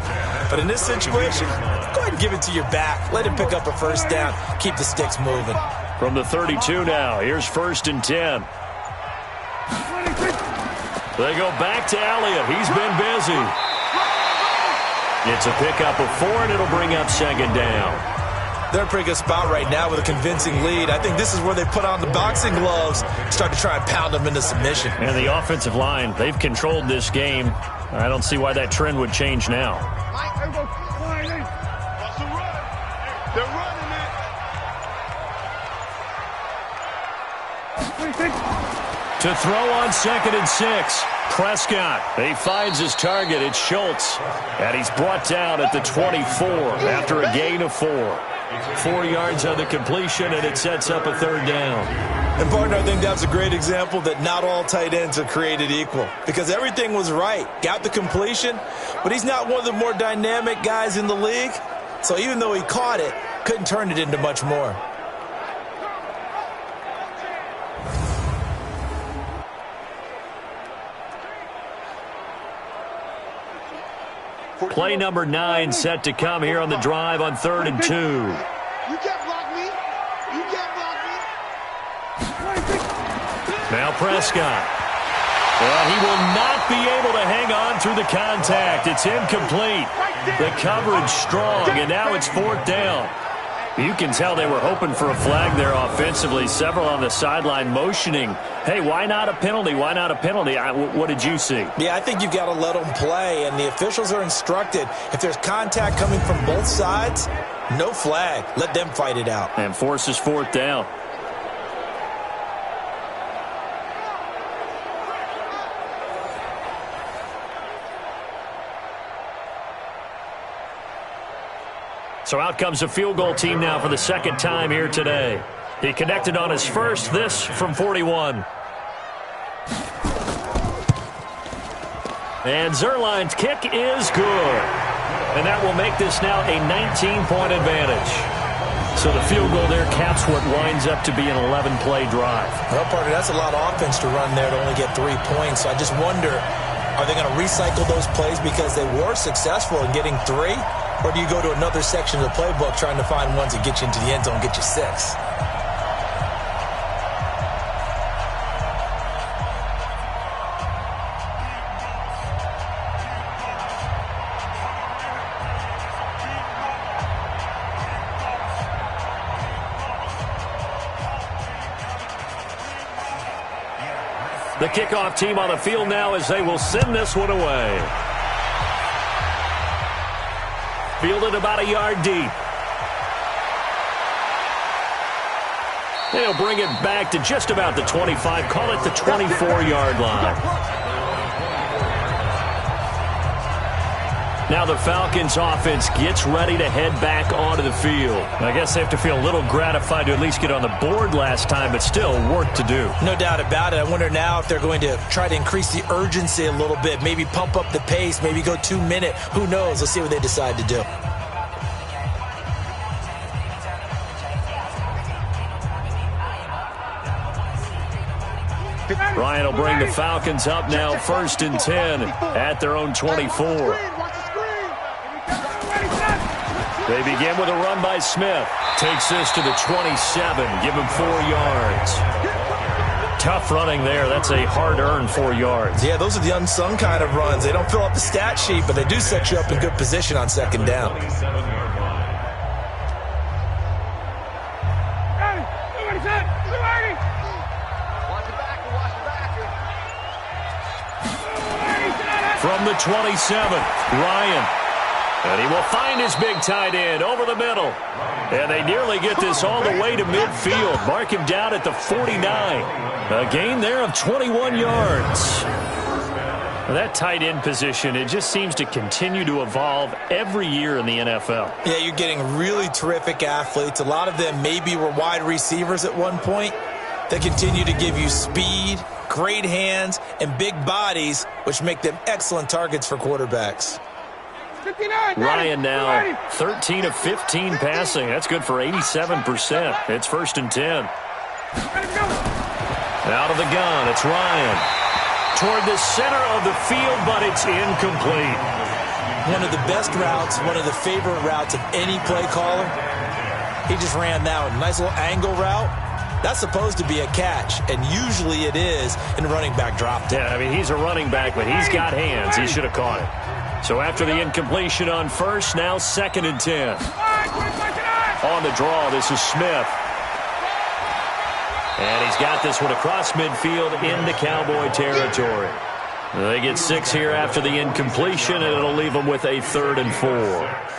But in this situation, go ahead and give it to your back. Let him pick up a first down. Keep the sticks moving. From the 32 now, here's 1st and 10. They go back to Elliott. He's been busy. It's a pickup of 4, and it'll bring up 2nd down. They're in a pretty good spot right now with a convincing lead. I think this is where they put on the boxing gloves, start to try and pound them into submission. And the offensive line, they've controlled this game. I don't see why that trend would change now. They're running it. To throw on 2nd and 6. Prescott, he finds his target. It's Schultz. And he's brought down at the 24 after a gain of 4. 4 yards on the completion, and it sets up a 3rd down. And, partner, I think that's a great example that not all tight ends are created equal. Because everything was right. Got the completion, but he's not one of the more dynamic guys in the league. So even though he caught it, couldn't turn it into much more. Play number 9 set to come here on the drive on 3rd and 2. You can't block me. You can't block me. Now Prescott. Well, he will not be able to hang on through the contact. It's incomplete. The coverage strong, and now it's 4th down. You can tell they were hoping for a flag there offensively. Several on the sideline motioning, hey, why not a penalty? Why not a penalty? What did you see? Yeah, I think you've got to let them play, and the officials are instructed. If there's contact coming from both sides, no flag. Let them fight it out. And forces 4th down. So out comes a field goal team now for the 2nd time here today. He connected on his first, this from 41. And Zerline's kick is good. And that will make this now a 19-point advantage. So the field goal there caps what winds up to be an 11-play drive. Well, partner, that's a lot of offense to run there to only get 3 points. So I just wonder, are they going to recycle those plays because they were successful in getting 3? Or do you go to another section of the playbook trying to find ones that get you into the end zone, get you 6? The kickoff team on the field now as they will send this one away. Fielded about a yard deep. They'll bring it back to just about the 25. Call it the 24-yard line. Now the Falcons offense gets ready to head back onto the field. I guess they have to feel a little gratified to at least get on the board last time, but still work to do. No doubt about it. I wonder now if they're going to try to increase the urgency a little bit, maybe pump up the pace, maybe go 2-minute. Who knows? Let's see what they decide to do. Ryan will bring the Falcons up now 1st and 10 at their own 24. They begin with a run by Smith. Takes this to the 27. Give him 4 yards. Tough running there. That's a hard-earned 4 yards. Yeah, those are the unsung kind of runs. They don't fill up the stat sheet, but they do set you up in good position on 2nd down. From the 27, Ryan. And he will find his big tight end over the middle. And they nearly get this all the way to midfield. Mark him down at the 49. A gain there of 21 yards. That tight end position, it just seems to continue to evolve every year in the NFL. Yeah, you're getting really terrific athletes. A lot of them maybe were wide receivers at one point. They continue to give you speed, great hands, and big bodies, which make them excellent targets for quarterbacks. Ryan now 13 of 15 passing. That's good for 87%. It's 1st and 10. Out of the gun, it's Ryan. Toward the center of the field, but it's incomplete. one of the best routes, one of the favorite routes of any play caller. He just ran that one. Nice little angle route. That's supposed to be a catch, and usually it is, and the running back dropped it. Yeah, I mean, he's a running back, but he's got hands. He should have caught it. So after the incompletion on first, now 2nd and 10. On the draw, this is Smith. And he's got this one across midfield into Cowboy territory. They get 6 here after the incompletion, and it'll leave them with a 3rd and 4.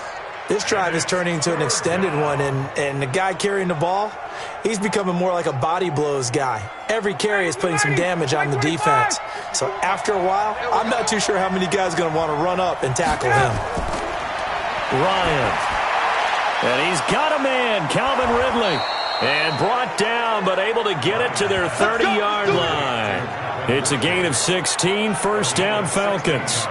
This drive is turning into an extended one, and the guy carrying the ball, he's becoming more like a body blows guy. Every carry is putting some damage on the defense. So after a while, I'm not too sure how many guys are going to want to run up and tackle him. Ryan. And he's got a man, Calvin Ridley. And brought down, but able to get it to their 30-yard line. It's a gain of 16, 1st down Falcons.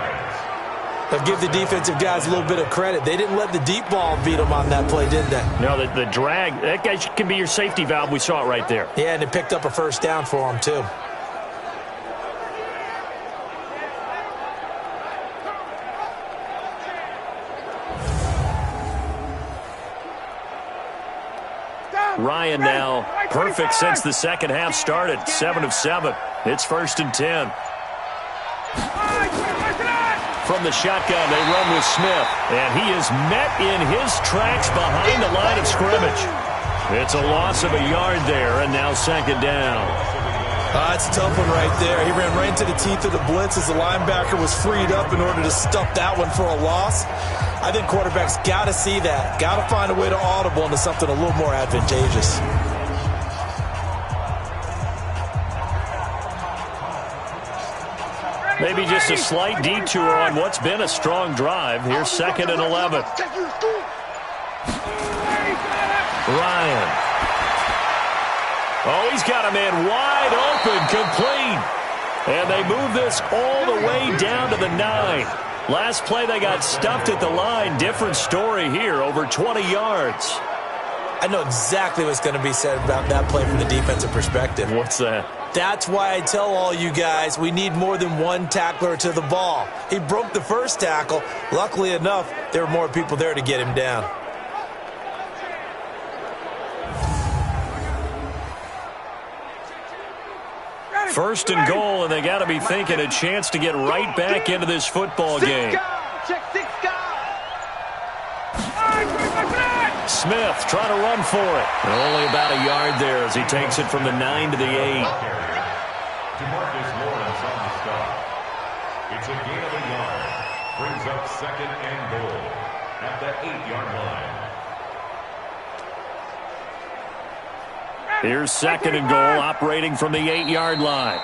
I'll give the defensive guys a little bit of credit. They didn't let the deep ball beat them on that play, did they? No, the drag, that guy can be your safety valve. We saw it right there. Yeah, and it picked up a 1st down for them, too. Ryan now perfect since the second half started. 7 of 7. It's 1st and 10. From the shotgun, they run with Smith. And he is met in his tracks behind the line of scrimmage. It's a loss of a yard there, and now 2nd down. That's a tough one right there. He ran right into the teeth of the blitz as the linebacker was freed up in order to stuff that one for a loss. I think quarterbacks got to see that. Got to find a way to audible into something a little more advantageous. Maybe just a slight detour on what's been a strong drive. Here's 2nd and 11. Ryan. Oh, he's got a man wide open, complete. And they move this all the way down to the 9. Last play, they got stuffed at the line. Different story here, over 20 yards. I know exactly what's going to be said about that play from the defensive perspective. What's that? That's why I tell all you guys we need more than one tackler to the ball. He broke the first tackle. Luckily enough, there were more people there to get him down. First and goal, and they got to be thinking a chance to get right back into this football game. Smith trying to run for it. And only about a yard there as he takes it from the 9 to the 8. DeMarcus Lawrence on the stop. It's a gain of a yard. Brings up 2nd and goal at the 8-yard line. Here's 2nd and goal, operating from the 8-yard line.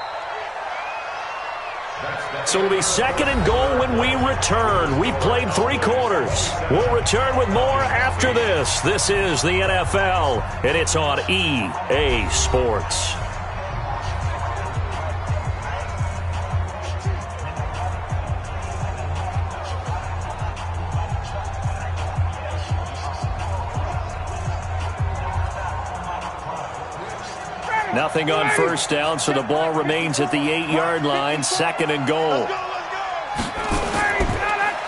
So it'll be 2nd and goal when we return. We played 3 quarters. We'll return with more after this. This is the NFL, and it's on EA Sports. Nothing on first down, so the ball remains at the 8-yard line. 2nd and goal.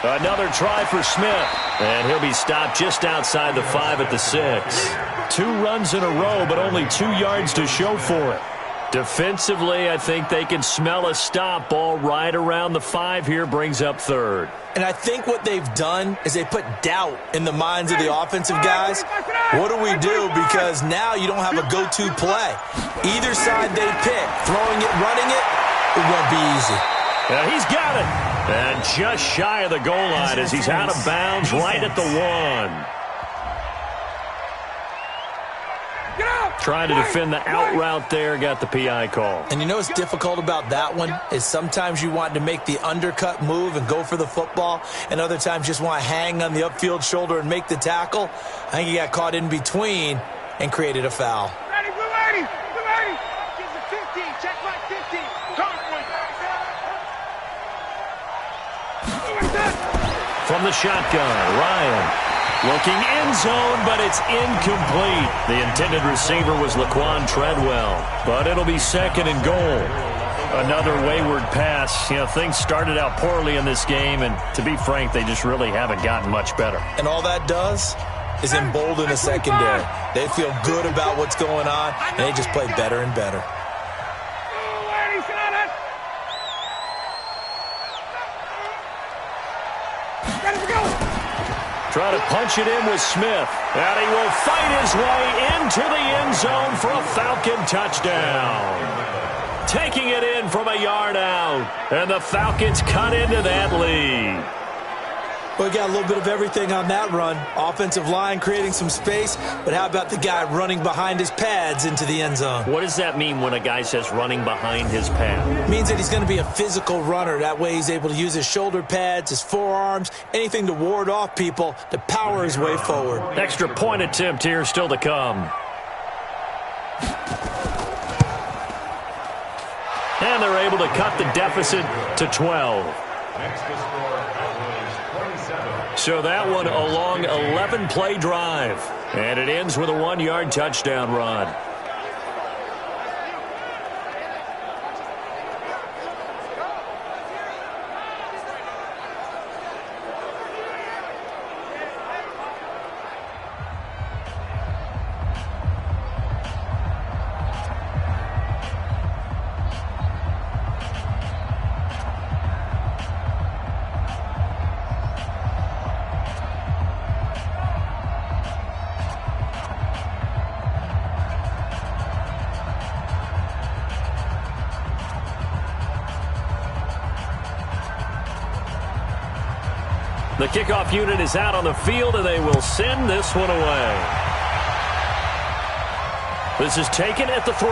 Another try for Smith. And he'll be stopped just outside the 5 at the 6. 2 runs in a row, but only 2 yards to show for it. Defensively, I think they can smell a stop. Ball right around the 5 here, brings up 3rd. And I think what they've done is they put doubt in the minds of the offensive guys. What do we do? Because now you don't have a go-to play. Either side they pick, throwing it, running it, it won't be easy. Yeah, he's got it. And just shy of the goal line as he's out of bounds right at the 1. Trying to defend the out route there, got the PI call. And you know what's difficult about that one is sometimes you want to make the undercut move and go for the football, and other times just want to hang on the upfield shoulder and make the tackle. I think he got caught in between and created a foul. Ready, blue 80, blue 80. Get the 15, check back 15. From the shotgun, Ryan. Looking end zone, but it's incomplete. The intended receiver was Laquan Treadwell, but it'll be 2nd and goal. Another wayward pass. You know, things started out poorly in this game, and to be frank, they just really haven't gotten much better. And all that does is embolden the secondary. They feel good about what's going on, and they just play better and better. Try to punch it in with Smith. And he will fight his way into the end zone for a Falcon touchdown. Taking it in from a yard out. And the Falcons cut into that lead. Well, we got a little bit of everything on that run. Offensive line creating some space, but how about the guy running behind his pads into the end zone? What does that mean when a guy says running behind his pad? It means that he's going to be a physical runner. That way he's able to use his shoulder pads, his forearms, anything to ward off people to power his way forward. Extra point attempt here still to come. And they're able to cut the deficit to 12. Next to score, Cowboys 27. So that one a long 11-play drive. And it ends with a 1-yard touchdown run. The kickoff unit is out on the field, and they will send this one away. This is taken at the 3.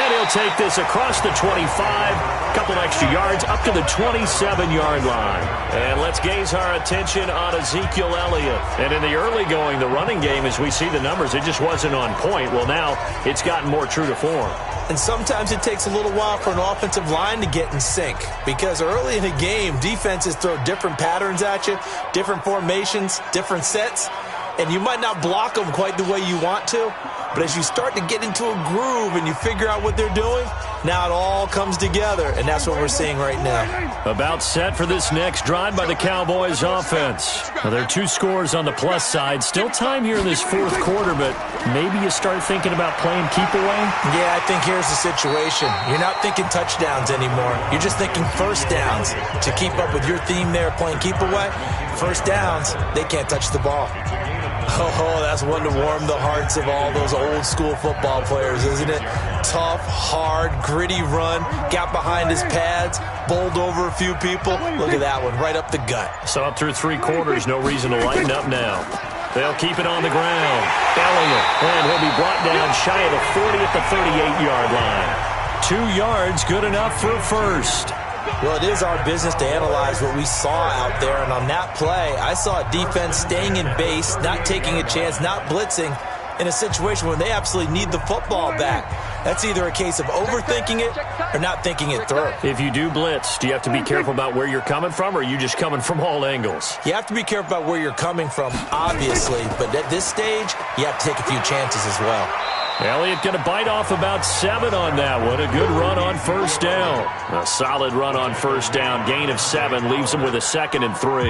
And he'll take this across the 25, a couple extra yards, up to the 27-yard line. And let's gaze our attention on Ezekiel Elliott. And in the early going, the running game, as we see the numbers, it just wasn't on point. Well, now it's gotten more true to form. And sometimes it takes a little while for an offensive line to get in sync, because early in a game, defenses throw different patterns at you, different formations, different sets, and you might not block them quite the way you want to, but as you start to get into a groove and you figure out what they're doing, now it all comes together, and that's what we're seeing right now. About set for this next drive by the Cowboys offense. Now, there are 2 scores on the plus side. Still time here in this 4th quarter, but maybe you start thinking about playing keep away? Yeah, I think here's the situation. You're not thinking touchdowns anymore. You're just thinking first downs. To keep up with your theme there, playing keep away, first downs, they can't touch the ball. Oh, that's one to warm the hearts of all those old school football players, isn't it? Tough, hard, gritty run, got behind his pads, bowled over a few people. Look at that one, right up the gut. So up through 3 quarters, no reason to lighten up now. They'll keep it on the ground. Elliott, and he'll be brought down shy of the 40 at the 38-yard line. 2 yards, good enough for a first. Well, it is our business to analyze what we saw out there, and on that play, I saw a defense staying in base, not taking a chance, not blitzing, in a situation where they absolutely need the football back. That's either a case of overthinking it or not thinking it through. If you do blitz, do you have to be careful about where you're coming from, or are you just coming from all angles? You have to be careful about where you're coming from, obviously, but at this stage, you have to take a few chances as well. Elliott going to bite off about 7 on that one. A good run on first down. A solid run on first down. Gain of 7 leaves him with a 2nd and 3.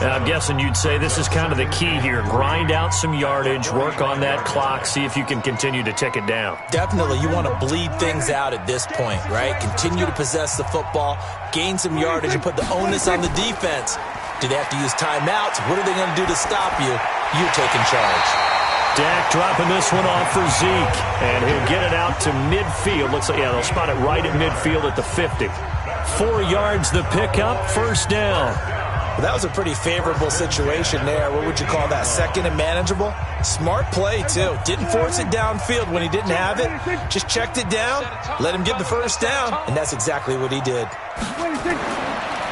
And I'm guessing you'd say this is kind of the key here. Grind out some yardage, work on that clock, see if you can continue to tick it down. Definitely. You want to bleed things out at this point, right? Continue to possess the football, gain some yardage, and put the onus on the defense. Do they have to use timeouts? What are they going to do to stop you? You're taking charge. Dak dropping this one off for Zeke, and he'll get it out to midfield. Looks like, yeah, they'll spot it right at midfield at the 50. 4 yards the pickup, first down. Well, that was a pretty favorable situation there. What would you call that, 2nd and manageable? Smart play, too. Didn't force it downfield when he didn't have it. Just checked it down, let him get the first down, and that's exactly what he did.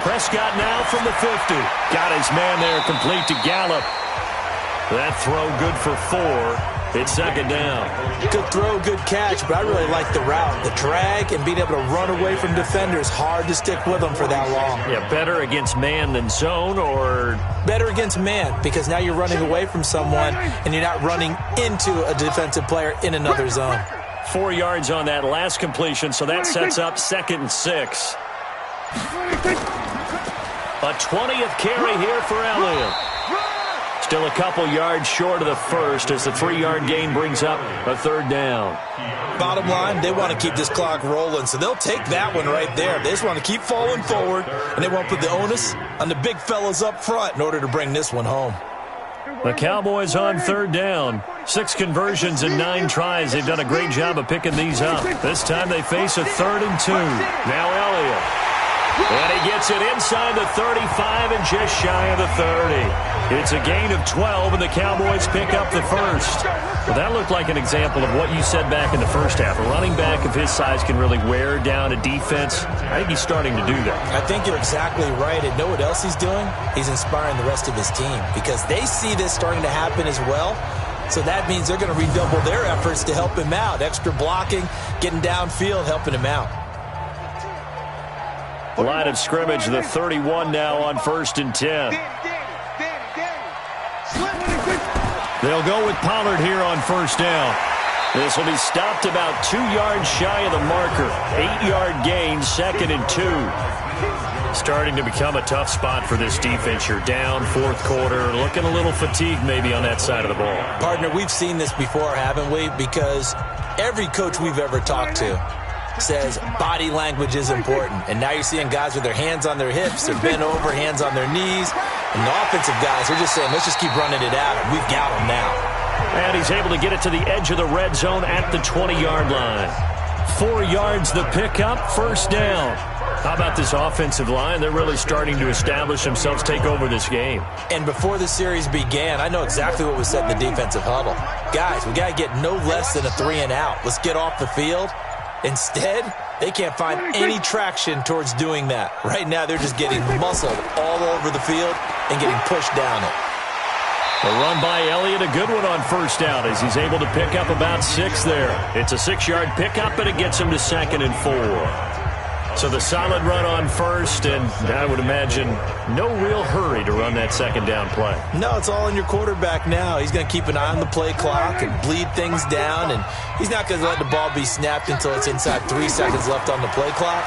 Prescott now from the 50. Got his man there, complete to Gallup. That throw good for 4. It's 2nd down. Good throw, good catch, but I really like the route. The drag and being able to run away from defenders. Hard to stick with them for that long. Yeah, better against man than zone, or? Better against man, because now you're running away from someone and you're not running into a defensive player in another zone. 4 yards on that last completion, so that sets up 2nd and 6. A 20th carry here for Elliott. Still a couple yards short of the first as the 3-yard gain brings up a 3rd down. Bottom line, they want to keep this clock rolling, so they'll take that one right there. They just want to keep falling forward, and they won't put the onus on the big fellas up front in order to bring this one home. The Cowboys on 3rd down. 6 conversions and 9 tries. They've done a great job of picking these up. This time they face a 3rd and 2. Now Elliott. And he gets it inside the 35 and just shy of the 30. It's a gain of 12, and the Cowboys pick up the first. Well, that looked like an example of what you said back in the first half. A running back of his size can really wear down a defense. I think he's starting to do that. I think you're exactly right. And know what else he's doing? He's inspiring the rest of his team because they see this starting to happen as well. So that means they're going to redouble their efforts to help him out. Extra blocking, getting downfield, helping him out. Line of scrimmage, the 31 now on 1st and 10. They'll go with Pollard here on 1st down. This will be stopped about 2 yards shy of the marker. 8-yard gain, 2nd and 2. Starting to become a tough spot for this defense. You're down 4th quarter, looking a little fatigued maybe on that side of the ball. Partner, we've seen this before, haven't we? Because every coach we've ever talked to says body language is important. And now you're seeing guys with their hands on their hips, they're bent over, hands on their knees. And the offensive guys are just saying, let's just keep running it at him. We've got him now. And he's able to get it to the edge of the red zone at the 20-yard line. 4 yards the pickup, 1st down. How about this offensive line? They're really starting to establish themselves, take over this game. And before the series began, I know exactly what was said in the defensive huddle. Guys, we got to get no less than a 3-and-out. Let's get off the field. Instead, they can't find any traction towards doing that. Right now, they're just getting muscled all over the field and getting pushed down it. A run by Elliott, a good one on 1st down as he's able to pick up about 6 there. It's a 6-yard pickup, but it gets him to 2nd and 4. So the solid run on 1st, and I would imagine no real hurry to run that 2nd down play. No, it's all in your quarterback now. He's going to keep an eye on the play clock and bleed things down, and he's not going to let the ball be snapped until it's inside 3 seconds left on the play clock.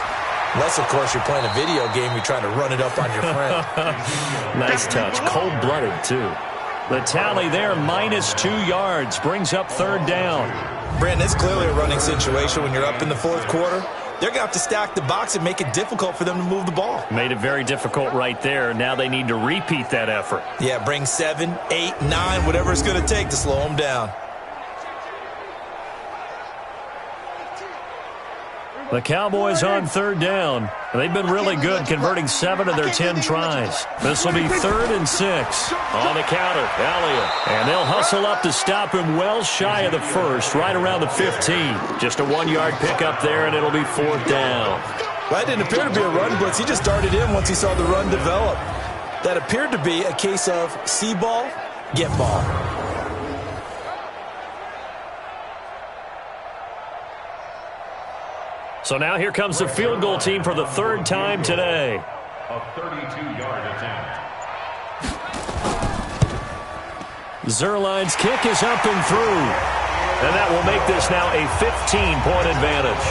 Unless, of course, you're playing a video game, you're trying to run it up on your friend. Nice touch. Cold-blooded, too. The tally there, minus 2 yards, brings up 3rd down. Brandon, it's clearly a running situation when you're up in the 4th quarter. They're going to have to stack the box and make it difficult for them to move the ball. Made it very difficult right there. Now they need to repeat that effort. Yeah, bring 7, 8, 9, whatever it's going to take to slow them down. The Cowboys on 3rd down. They've been really good, converting 7 of their 10 tries. This will be 3rd and 6. On the counter, Elliott. And they'll hustle up to stop him well shy of the 1st, right around the 15. Just a 1-yard pickup there, and it'll be 4th down. Well, that didn't appear to be a run blitz. He just darted in once he saw the run develop. That appeared to be a case of see ball, get ball. So now here comes the field goal team for the 3rd time today. A 32-yard attempt. Zerline's kick is up and through. And that will make this now a 15-point advantage.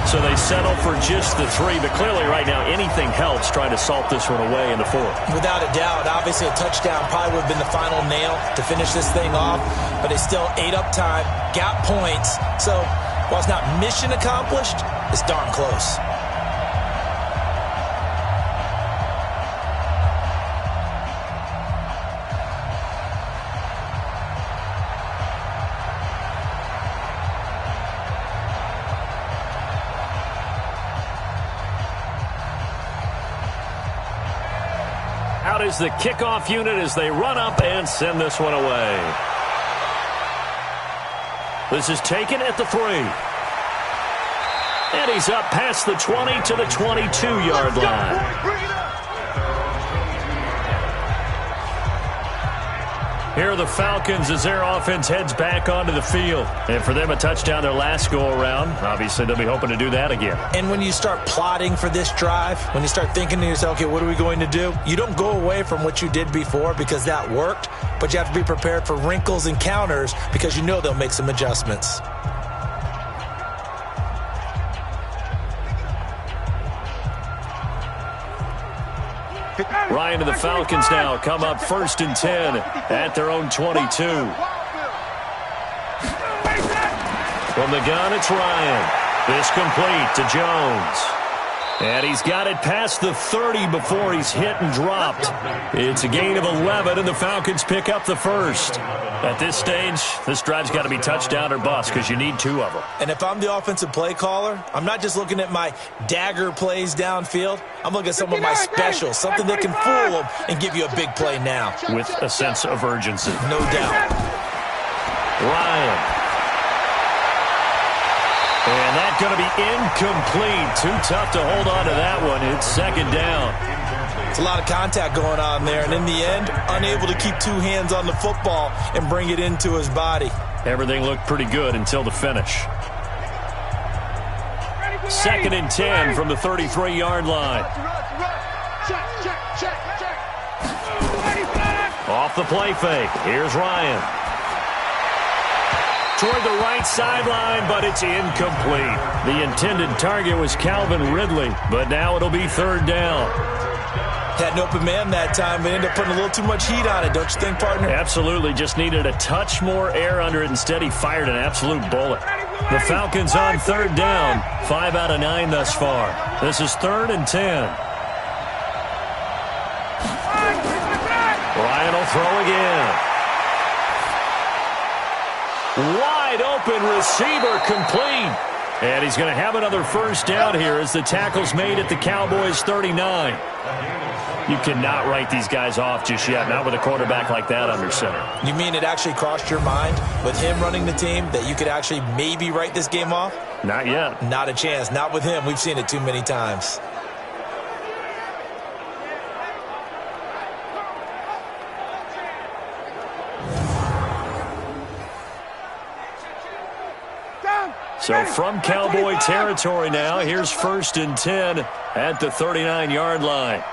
So they settle for just the 3, but clearly right now anything helps trying to salt this one away in the 4th. Without a doubt, obviously a touchdown probably would have been the final nail to finish this thing off, but they still ate up time, got points. So while it's not mission accomplished, it's darn close. Out is the kickoff unit as they run up and send this one away. This is taken at the 3. And he's up past the 20 to the 22-yard line. Here are the Falcons as their offense heads back onto the field. And for them, a touchdown their last go-around. Obviously, they'll be hoping to do that again. And when you start plotting for this drive, when you start thinking to yourself, okay, what are we going to do? You don't go away from what you did before because that worked, but you have to be prepared for wrinkles and counters because you know they'll make some adjustments. Ryan and the Falcons now come up 1st and 10 at their own 22. From the gun, it's Ryan. This complete to Jones. And he's got it past the 30 before he's hit and dropped. It's a gain of 11, and the Falcons pick up the first. At this stage, this drive's got to be touchdown or bust because you need 2 of them. And if I'm the offensive play caller, I'm not just looking at my dagger plays downfield. I'm looking at some of my specials, something that can fool them and give you a big play now. With a sense of urgency. No doubt. Ryan. And that's going to be incomplete. Too tough to hold on to that one. It's 2nd down. It's a lot of contact going on there, and in the end, unable to keep 2 hands on the football and bring it into his body. Everything looked pretty good until the finish. 2nd and 10 from the 33-yard line. Off the play fake. Here's Ryan. Toward the right sideline, but it's incomplete. The intended target was Calvin Ridley, but now it'll be 3rd down. Had an open man that time, but ended up putting a little too much heat on it, don't you think, partner? Absolutely. Just needed a touch more air under it. Instead, he fired an absolute bullet. The Falcons on 3rd down. 5 out of 9 thus far. This is 3rd and 10. Ryan will throw again. Wide open receiver complete. And he's going to have another 1st down here as the tackle's made at the Cowboys 39. You cannot write these guys off just yet, not with a quarterback like that under center. You mean it actually crossed your mind with him running the team that you could actually maybe write this game off? Not yet. Not a chance. Not with him. We've seen it too many times. So from Cowboy territory now, here's 1st and 10 at the 39-yard line.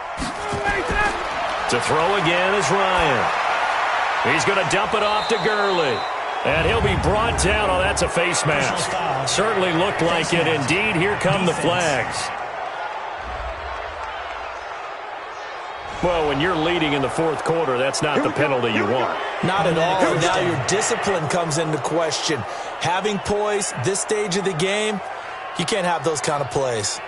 To throw again is Ryan. He's going to dump it off to Gurley. And he'll be brought down. Oh, that's a face mask. Certainly looked like it. Indeed, here come the flags. Well, when you're leading in the 4th quarter, that's not the penalty you want. Not at all. And now your discipline comes into question. Having poise this stage of the game, you can't have those kind of plays.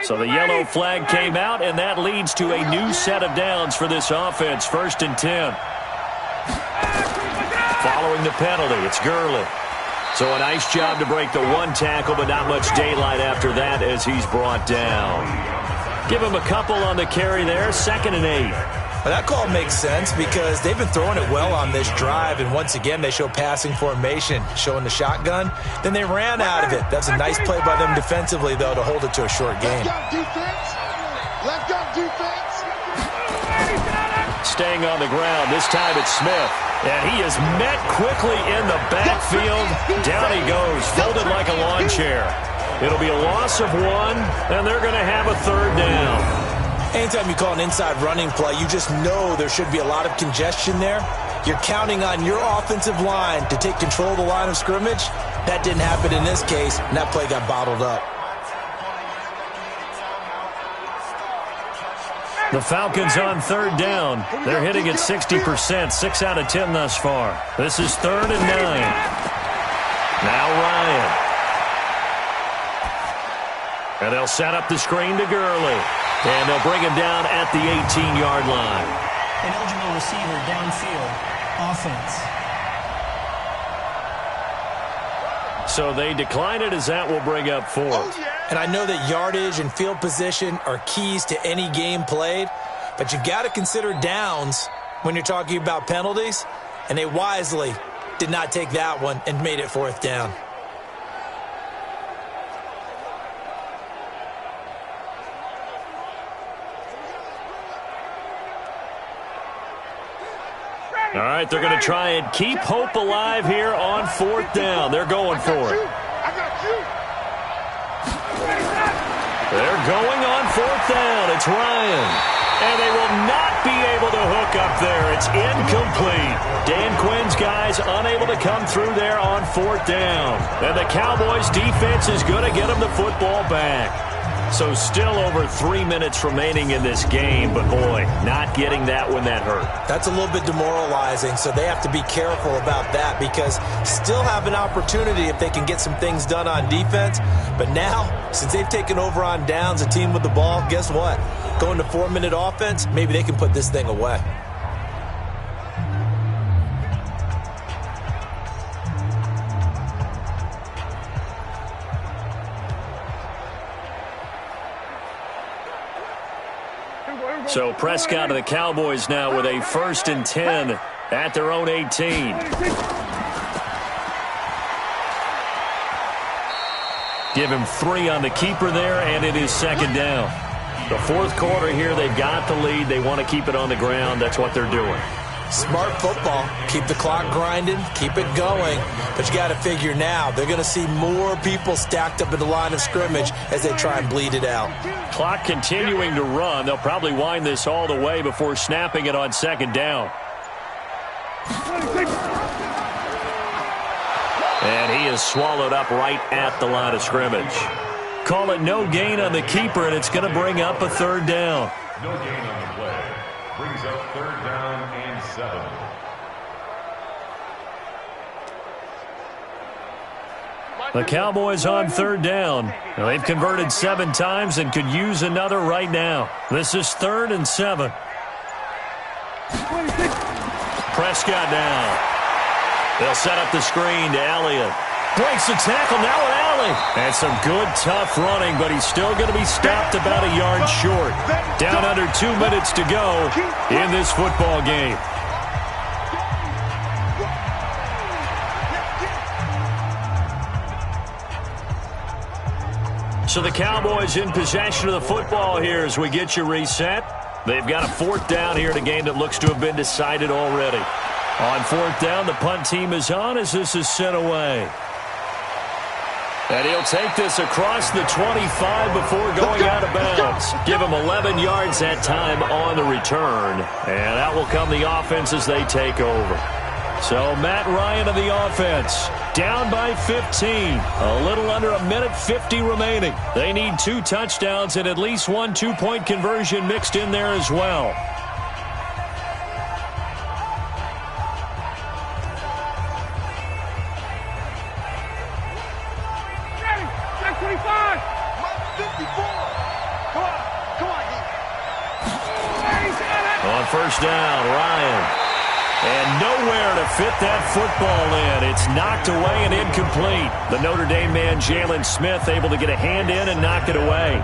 So the yellow flag came out, and that leads to a new set of downs for this offense. 1st and 10. Following the penalty, it's Gurley. So a nice job to break the 1 tackle, but not much daylight after that as he's brought down. Give him a couple on the carry there. 2nd and 8. Well, that call makes sense because they've been throwing it well on this drive, and once again they show passing formation, showing the shotgun. Then they ran out of it. That's a nice play by them defensively, though, to hold it to a short game. Left gun defense. Staying on the ground. This time it's Smith. And he is met quickly in the backfield. Down he goes, folded like a lawn chair. It'll be a loss of 1, and they're going to have a 3rd down. Anytime you call an inside running play, you just know there should be a lot of congestion there. You're counting on your offensive line to take control of the line of scrimmage. That didn't happen in this case, and that play got bottled up. The Falcons on 3rd down. They're hitting at 60%, 6 out of 10 thus far. This is 3rd and 9. Now Ryan. And they'll set up the screen to Gurley. And they'll bring him down at the 18-yard line. An eligible receiver downfield. Offense. So they decline it as that will bring up 4th. And I know that yardage and field position are keys to any game played, but you've got to consider downs when you're talking about penalties, and they wisely did not take that one and made it 4th down. All right, they're going to try and keep hope alive here on 4th down. They're going for it. They're going on 4th down. It's Ryan. And they will not be able to hook up there. It's incomplete. Dan Quinn's guys unable to come through there on 4th down. And the Cowboys defense is going to get them the football back. So still over 3 minutes remaining in this game, but boy, not getting that when that hurt. That's a little bit demoralizing, so they have to be careful about that because still have an opportunity if they can get some things done on defense. But now, since they've taken over on downs, a team with the ball, guess what? Going to 4-minute offense, maybe they can put this thing away. So Prescott of the Cowboys now with a 1st and 10 at their own 18. Give him 3 on the keeper there, and it is 2nd down. The 4th quarter here, they've got the lead. They want to keep it on the ground. That's what they're doing. Smart football. Keep the clock grinding. Keep it going. But you got to figure now, they're going to see more people stacked up at the line of scrimmage as they try and bleed it out. Clock continuing to run. They'll probably wind this all the way before snapping it on 2nd down. And he is swallowed up right at the line of scrimmage. Call it no gain on the keeper, and it's going to bring up a 3rd down. No gain on the play. Brings up 3rd down and 7. The Cowboys on 3rd down. Now, they've converted 7 times and could use another right now. This is 3rd and 7. Prescott down. They'll set up the screen to Elliott. Breaks the tackle now with Alley. And some good, tough running, but he's still going to be stopped about a yard short. Down under 2 minutes to go in this football game. So the Cowboys in possession of the football here as we get you reset. They've got a 4th down here in a game that looks to have been decided already. On 4th down, the punt team is on as this is sent away. And he'll take this across the 25 before going out of bounds. Give him 11 yards that time on the return. And out will come the offense as they take over. So Matt Ryan of the offense, down by 15. A little under 1:50 remaining. They need 2 touchdowns and at least 1 2-point conversion mixed in there as well. On 1st down, Ryan. And nowhere to fit that football in. It's knocked away and incomplete. The Notre Dame man, Jalen Smith, able to get a hand in and knock it away.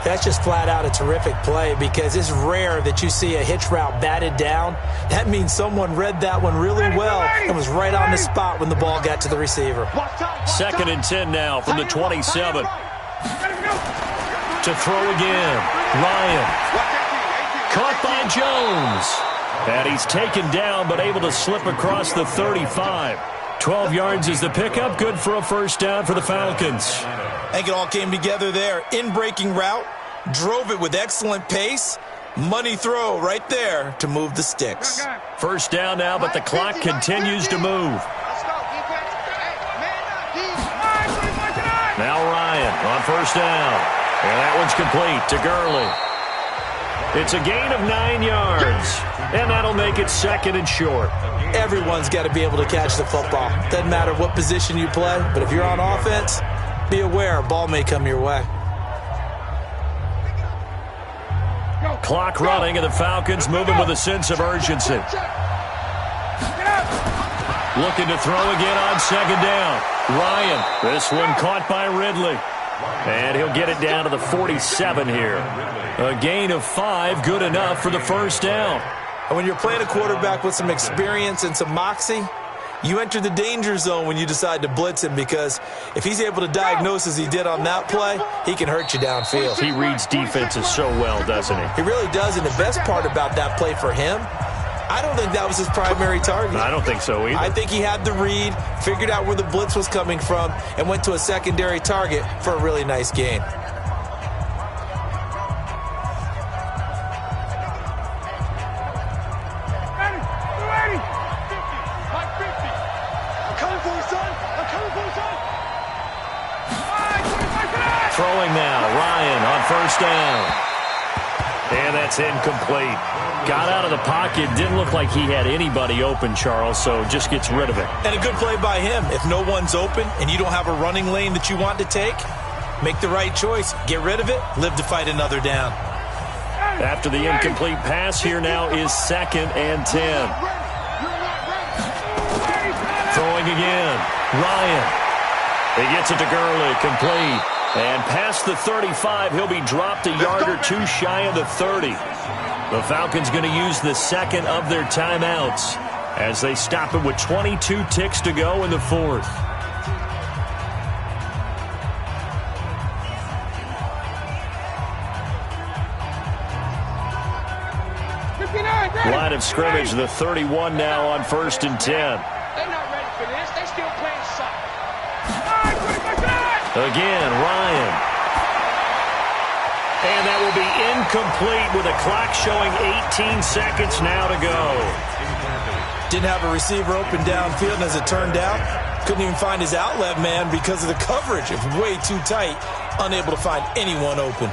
That's just flat out a terrific play because it's rare that you see a hitch route batted down. That means someone read that one really well and was right on the spot when the ball got to the receiver. 2nd and 10 now from the 27. To throw again. Ryan. Caught by Jones. And he's taken down but able to slip across the 35. 12 yards is the pickup. Good for a 1st down for the Falcons. I think it all came together there. In-breaking route. Drove it with excellent pace. Money throw right there to move the sticks. 1st down now, but the clock continues to move. Now Ryan on 1st down. And that one's complete to Gurley. It's a gain of 9 yards. And that'll make it 2nd and short. Everyone's got to be able to catch the football. Doesn't matter what position you play, but if you're on offense, be aware a ball may come your way. Clock running, and the Falcons moving with a sense of urgency. Looking to throw again on 2nd down. Ryan, this one caught by Ridley. And he'll get it down to the 47 here. A gain of 5, good enough for the 1st down. And when you're playing a quarterback with some experience and some moxie, you enter the danger zone when you decide to blitz him because if he's able to diagnose as he did on that play, he can hurt you downfield. He reads defenses so well, doesn't he? He really does, and the best part about that play for him, I don't think that was his primary target. I don't think so either. I think he had the read, figured out where the blitz was coming from, and went to a secondary target for a really nice gain. first down. And that's incomplete. Got out of the pocket. Didn't look like he had anybody open, Charles, so just gets rid of it. And a good play by him. If no one's open and you don't have a running lane that you want to take, make the right choice. Get rid of it. Live to fight another down. After the incomplete pass, here now is 2nd and 10. Throwing again. Ryan. He gets it to Gurley. Complete. And past the 35, he'll be dropped a yard or two shy of the 30. The Falcons going to use the second of their timeouts as they stop it with 22 ticks to go in the fourth. Line of scrimmage, the 31 now on 1st and 10. They're not ready for this. They still playing soccer. Again, Ryan. And that will be incomplete with a clock showing 18 seconds now to go. Didn't have a receiver open downfield, and as it turned out, couldn't even find his outlet man because of the coverage. It was way too tight, unable to find anyone open.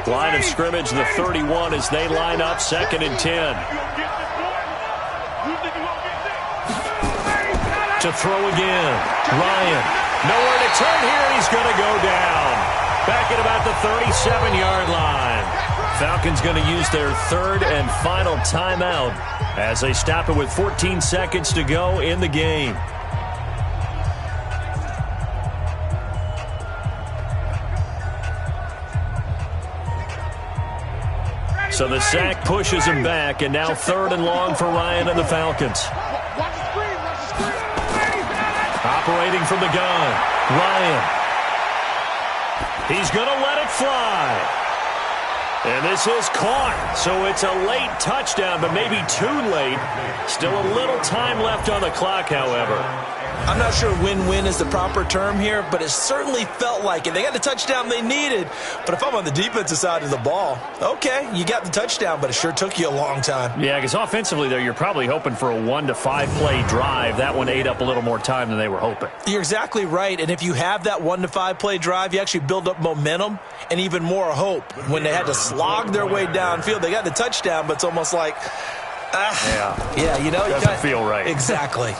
Line of scrimmage, the 31 as they line up 2nd and 10. To throw again. Ryan. Nowhere to turn here. He's going to go down. Back at about the 37-yard line. Falcons going to use their 3rd and final timeout as they stop it with 14 seconds to go in the game. So the sack pushes him back, and now 3rd and long for Ryan and the Falcons. Operating from the gun, Ryan. He's going to let it fly. And this is caught, so it's a late touchdown, but maybe too late. Still a little time left on the clock, however. I'm not sure win-win is the proper term here, but it certainly felt like it. They got the touchdown they needed, but if I'm on the defensive side of the ball, okay, you got the touchdown, but it sure took you a long time. Yeah, because offensively, there, you're probably hoping for a 1 to 5 play drive. That one ate up a little more time than they were hoping. You're exactly right, and if you have that 1 to 5 play drive, you actually build up momentum and even more hope. When they had to slog their way downfield, they got the touchdown, but it's almost like, yeah, you know, doesn't feel right. Exactly.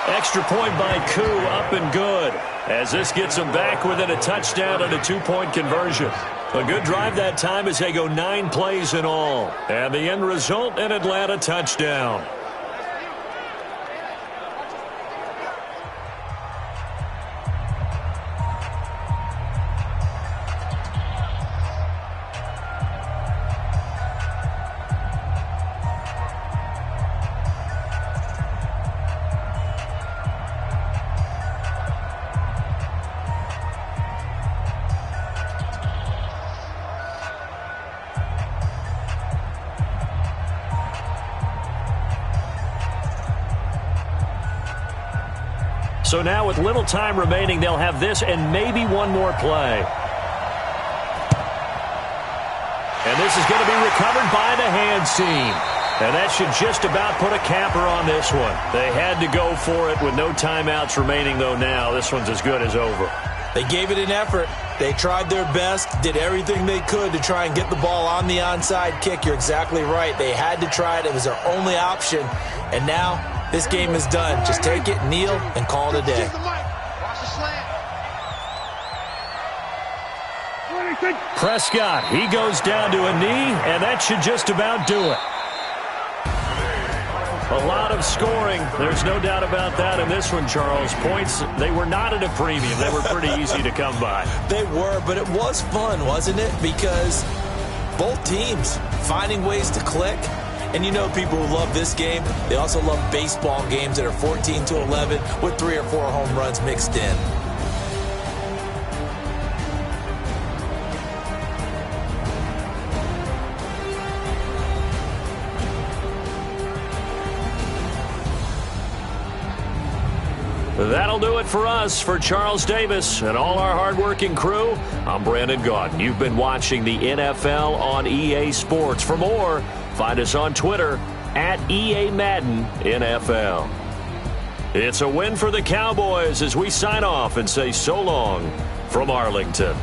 Extra point by Koo, up and good, as this gets them back within a touchdown and a 2-point conversion. A good drive that time as they go 9 plays in all. And the end result, an Atlanta touchdown. So now with little time remaining, they'll have this and maybe one more play. And this is going to be recovered by the hands team. And that should just about put a capper on this one. They had to go for it with no timeouts remaining, though now. This one's as good as over. They gave it an effort. They tried their best, did everything they could to try and get the ball on the onside kick. You're exactly right. They had to try it. It was their only option. And now this game is done. Just take it, kneel, and call it a day. Prescott, he goes down to a knee, and that should just about do it. A lot of scoring. There's no doubt about that in this one, Charles. Points, they were not at a premium. They were pretty easy to come by. They were, but it was fun, wasn't it? Because both teams finding ways to click. And you know people who love this game, they also love baseball games that are 14-11 with 3 or 4 home runs mixed in. That'll do it for us. For Charles Davis and all our hardworking crew, I'm Brandon Gaudin. You've been watching the NFL on EA Sports. For more, find us on Twitter at EA Madden NFL. It's a win for the Cowboys as we sign off and say so long from Arlington.